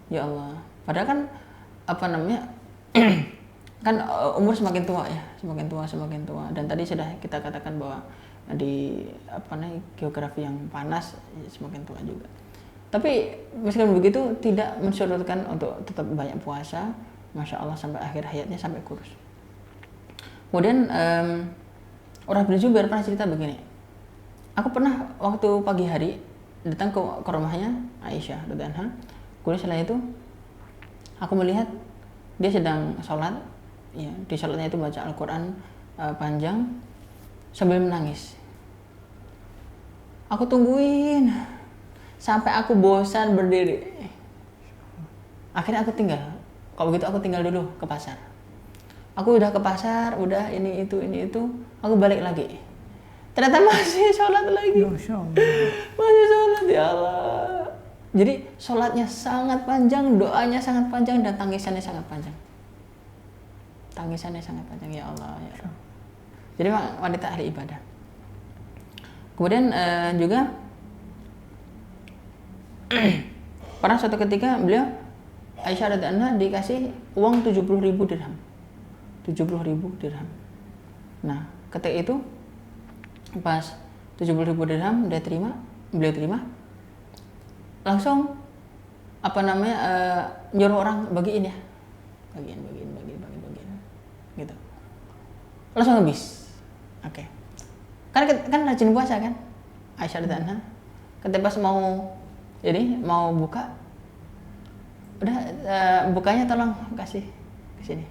Ya Allah. Padahal kan kan umur semakin tua ya, semakin tua dan tadi sudah kita katakan bahwa di geografi yang panas semakin tua juga. Tapi meskipun begitu tidak mensyurutkan untuk tetap banyak puasa, Masya Allah, sampai akhir hayatnya sampai kurus. Kemudian Urwah bin Zubair pernah cerita begini, aku pernah waktu pagi hari datang ke rumahnya Aisyah radhiyallahu anha. Kemudian setelah itu aku melihat dia sedang sholat, ya, di sholatnya itu baca Al-Quran panjang sambil menangis. Aku tungguin sampai aku bosan berdiri. Akhirnya aku tinggal. Kalau begitu aku tinggal dulu ke pasar. Aku udah ke pasar, udah ini itu, aku balik lagi. Ternyata masih sholat lagi. Masih sholat, ya Allah. Jadi sholatnya sangat panjang, doanya sangat panjang, dan tangisannya sangat panjang. Tangisannya sangat panjang, ya Allah. Ya Allah. Jadi wanita ahli ibadah. Kemudian juga pernah suatu ketika beliau Aisyah radhiyallahu anha dikasih uang 70.000 dirham. 70.000 dirham. Nah, ketika itu pas 70.000 dirham beliau terima, langsung nyuruh orang bagiin ya, bagiin gitu, langsung habis. Oke. Kan rajin puasa kan Aisyah radhiyallahu anha. Ketika pas mau buka, udah bukanya tolong kasih ke sini.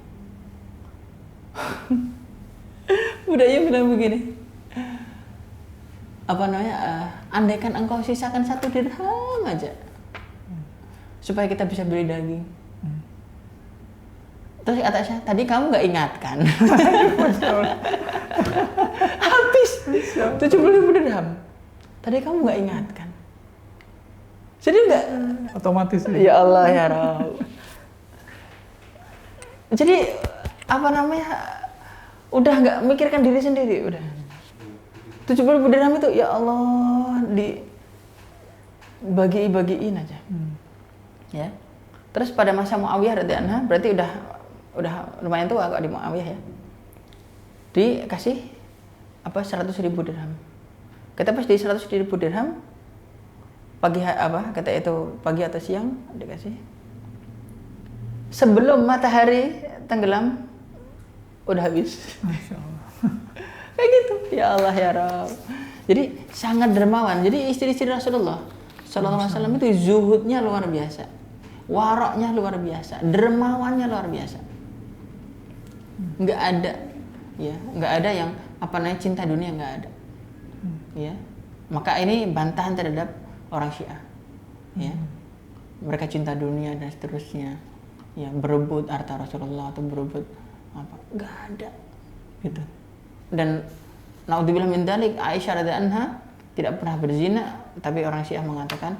Budaya bilang begini, andaikan engkau sisakan 1 dirham aja supaya kita bisa beli daging. Terus kata saya, tadi kamu nggak ingatkan. Habis 70.000 dirham. Tadi kamu nggak ingatkan. Jadi nggak otomatis. Ya Allah ya Rabb. Jadi udah nggak mikirkan diri sendiri, udah 70.000 dirham itu ya Allah dibagi-bagiin aja. Ya. Terus pada masa Muawiyah radhiyallahu anha, berarti udah lumayan tua kok di Muawiyah ya. Dikasih 100.000 dirham. Kita pas di 100.000 dirham, pagi kata itu pagi atau siang dikasih. Sebelum matahari tenggelam udah habis. Masya Allah. Kayak gitu. Ya Allah ya Rabb. Jadi sangat dermawan. Jadi istri-istri Rasulullah Sallallahu Alaihi Wasallam itu zuhudnya luar biasa, waroknya luar biasa, dermawannya luar biasa. Nggak ada, ya, nggak ada yang apa namanya cinta dunia, nggak ada. Ya, maka ini bantahan terhadap orang Syiah. Ya, mereka cinta dunia dan seterusnya. Ya, berebut harta Rasulullah atau berebut apa? Nggak ada, gitu. Dan naudzubillah min dzalik, Aisyah radhiyallahu anha tidak pernah berzina, tapi orang Syiah mengatakan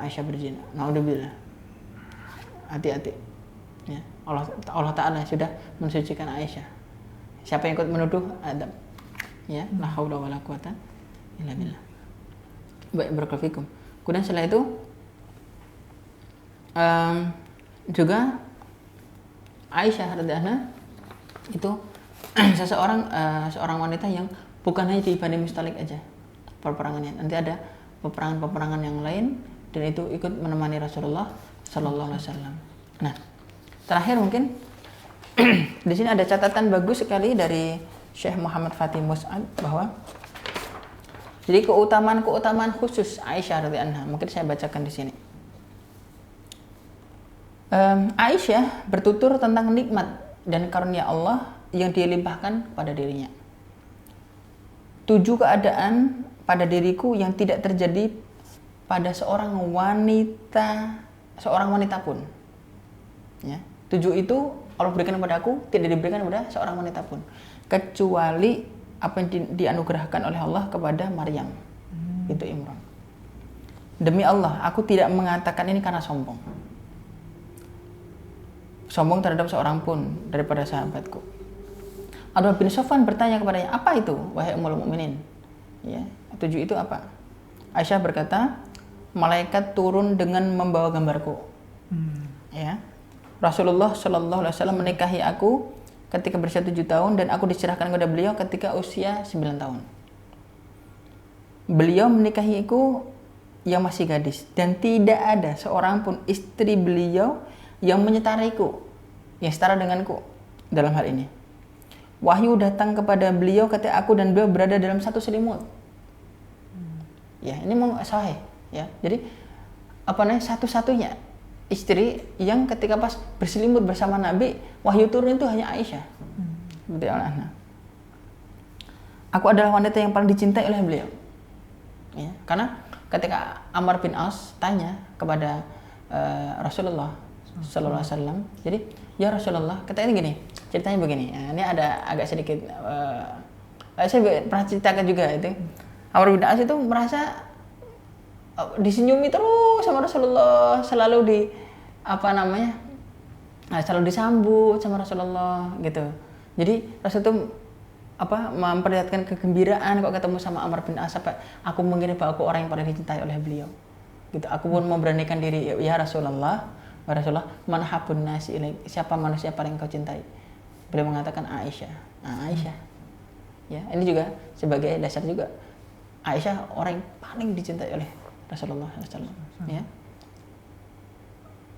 Aisyah berzina. Naudzubillah. Hati-hati. Ya, Allah Ta'ala sudah mensucikan Aisyah. Siapa yang ikut menuduh Adam? Ya, la haula wala quwata illa billah. Baik, barakallahu fikum. Kemudian setelah itu juga Aisyah radhiyallahu anha itu seorang wanita yang bukan hanya di Bani Mustalik aja peperangannya, nanti ada peperangan-peperangan yang lain dan itu ikut menemani Rasulullah Sallallahu Alaihi Wasallam. Nah, terakhir mungkin di sini ada catatan bagus sekali dari Syekh Muhammad Fatih Mus'ad bahwa jadi keutamaan khusus Aisyah radhiyallahu anha mungkin saya bacakan di sini. Aisyah bertutur tentang nikmat dan karunia Allah yang dilimpahkan pada dirinya. 7 keadaan pada diriku yang tidak terjadi pada seorang wanita pun. Ya, 7 itu Allah berikan kepada aku tidak diberikan kepada seorang wanita pun, kecuali apa yang dianugerahkan oleh Allah kepada Maryam. Itu Imran. Demi Allah, aku tidak mengatakan ini karena sombong terhadap seorang pun daripada sahabatku. Abdullah bin Sofwan bertanya kepadanya, apa itu wahai Ummul Mukminin? Ya, 7 itu apa? Aisyah berkata, malaikat turun dengan membawa gambarku. Ya, Rasulullah Shallallahu Alaihi Wasallam menikahi aku ketika berusia 7 tahun dan aku diserahkan kepada beliau ketika usia 9 tahun. Beliau menikahiku yang masih gadis dan tidak ada seorang pun istri beliau yang menyetariku, yang setara denganku dalam hal ini. Wahyu datang kepada beliau ketika aku dan beliau berada dalam satu selimut. Ya, ini mau sahih, ya. Jadi apa namanya satu-satunya istri yang ketika pas berselimut bersama Nabi, wahyu turun itu hanya Aisyah. Aku adalah wanita yang paling dicintai oleh beliau. Ya, karena ketika Amr bin As tanya kepada Rasulullah Sallallahu Alaihi Wasallam, jadi ya Rasulullah, katanya gini, ceritanya begini. Nah, ini ada agak sedikit, saya pernah ceritakan juga itu. Amr bin As itu merasa disenyumi terus sama Rasulullah, selalu selalu disambut sama Rasulullah gitu. Jadi Rasul itu memperlihatkan kegembiraan kok ketemu sama Amr bin As, aku mengira bahwa aku orang yang paling dicintai oleh beliau. Gitu. Aku pun memberanikan diri, ya Rasulullah, man habun nasi ilaik, siapa manusia paling kau cintai? Beliau mengatakan Aisyah. Nah, Aisyah. Ya, ini juga sebagai dasar juga. Aisyah orang yang paling dicintai oleh Rasulullah SAW. Ya.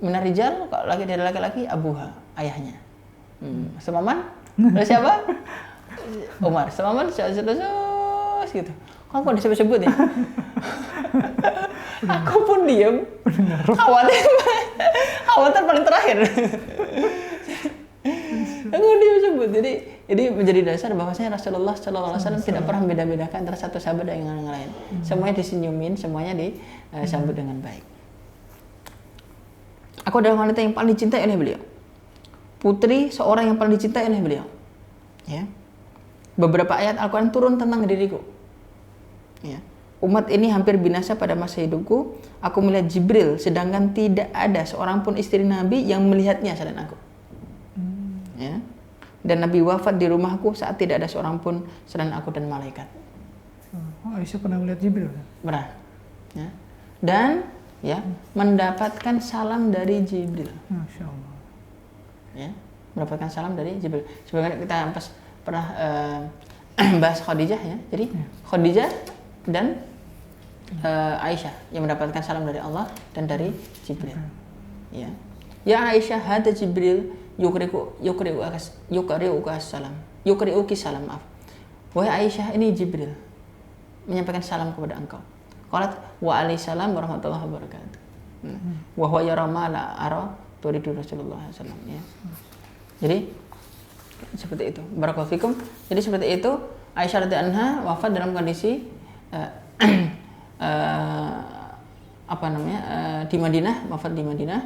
Minar rijal, kalau lagi dari laki-laki, abuha, ayahnya. Semaman? Lalu siapa? Umar. Semaman, gitu. Kok disebut-sebut ya? Aku pun diam. Khawatir paling terakhir. Aku diam sebut. Jadi ini menjadi dasar bahwasanya Rasulullah Sallallahu Alaihi Wasallam tidak pernah membeda-bedakan antara satu sahabat dan yang lain. Semuanya disenyumin, semuanya disambut dengan baik. Aku adalah wanita yang paling dicintai oleh beliau. Putri seorang yang paling dicintai oleh beliau. Ya. Beberapa ayat Al-Quran turun tentang diriku. Ya. Umat ini hampir binasa pada masa hidupku. Aku melihat Jibril, sedangkan tidak ada seorang pun istri Nabi yang melihatnya selain aku. Ya. Dan Nabi wafat di rumahku saat tidak ada seorang pun selain aku dan malaikat. Oh, Aisyah pernah melihat Jibril? Pernah. Ya. Dan ya mendapatkan salam dari Jibril. Masya Allah. Ya, mendapatkan salam dari Jibril. Sebenarnya kita pernah bahas Khadijah ya. Jadi Khadijah dan Aisyah yang mendapatkan salam dari Allah dan dari Jibril. Ya. Ya Aisyah, hada Jibril yukri'uki salam. Maaf. Wahai Aisyah, ini Jibril menyampaikan salam kepada engkau. Qalat wa alaihissalam warahmatullahi wabarakatuh. Wa huwa yara ma la ara turidu Rasulullah sallallahu alaihi wasallam, ya. Jadi seperti itu. Barakallahu fikum. Jadi seperti itu Aisyah radhiyallahu anha wafat dalam kondisi di Madinah, wafat di Madinah,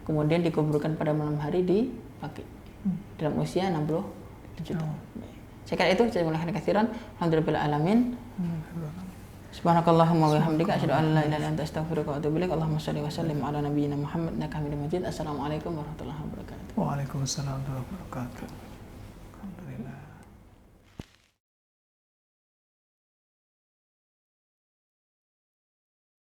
kemudian dikuburkan pada malam hari di Baqi dalam usia 67 tahun. Saya kira itu, saya mulai katsiran. Alhamdulillah alamin. Subhanakallahumma wa bihamdika asyhadu an la ilaha illa anta astaghfiruka wa atubu ilaik. Allahumma shalli wa sallim ala nabiyyina Muhammad innaka Hamidum Majid. Assalamualaikum warahmatullahi wabarakatuh. Waalaikumsalam warahmatullahi wabarakatuh.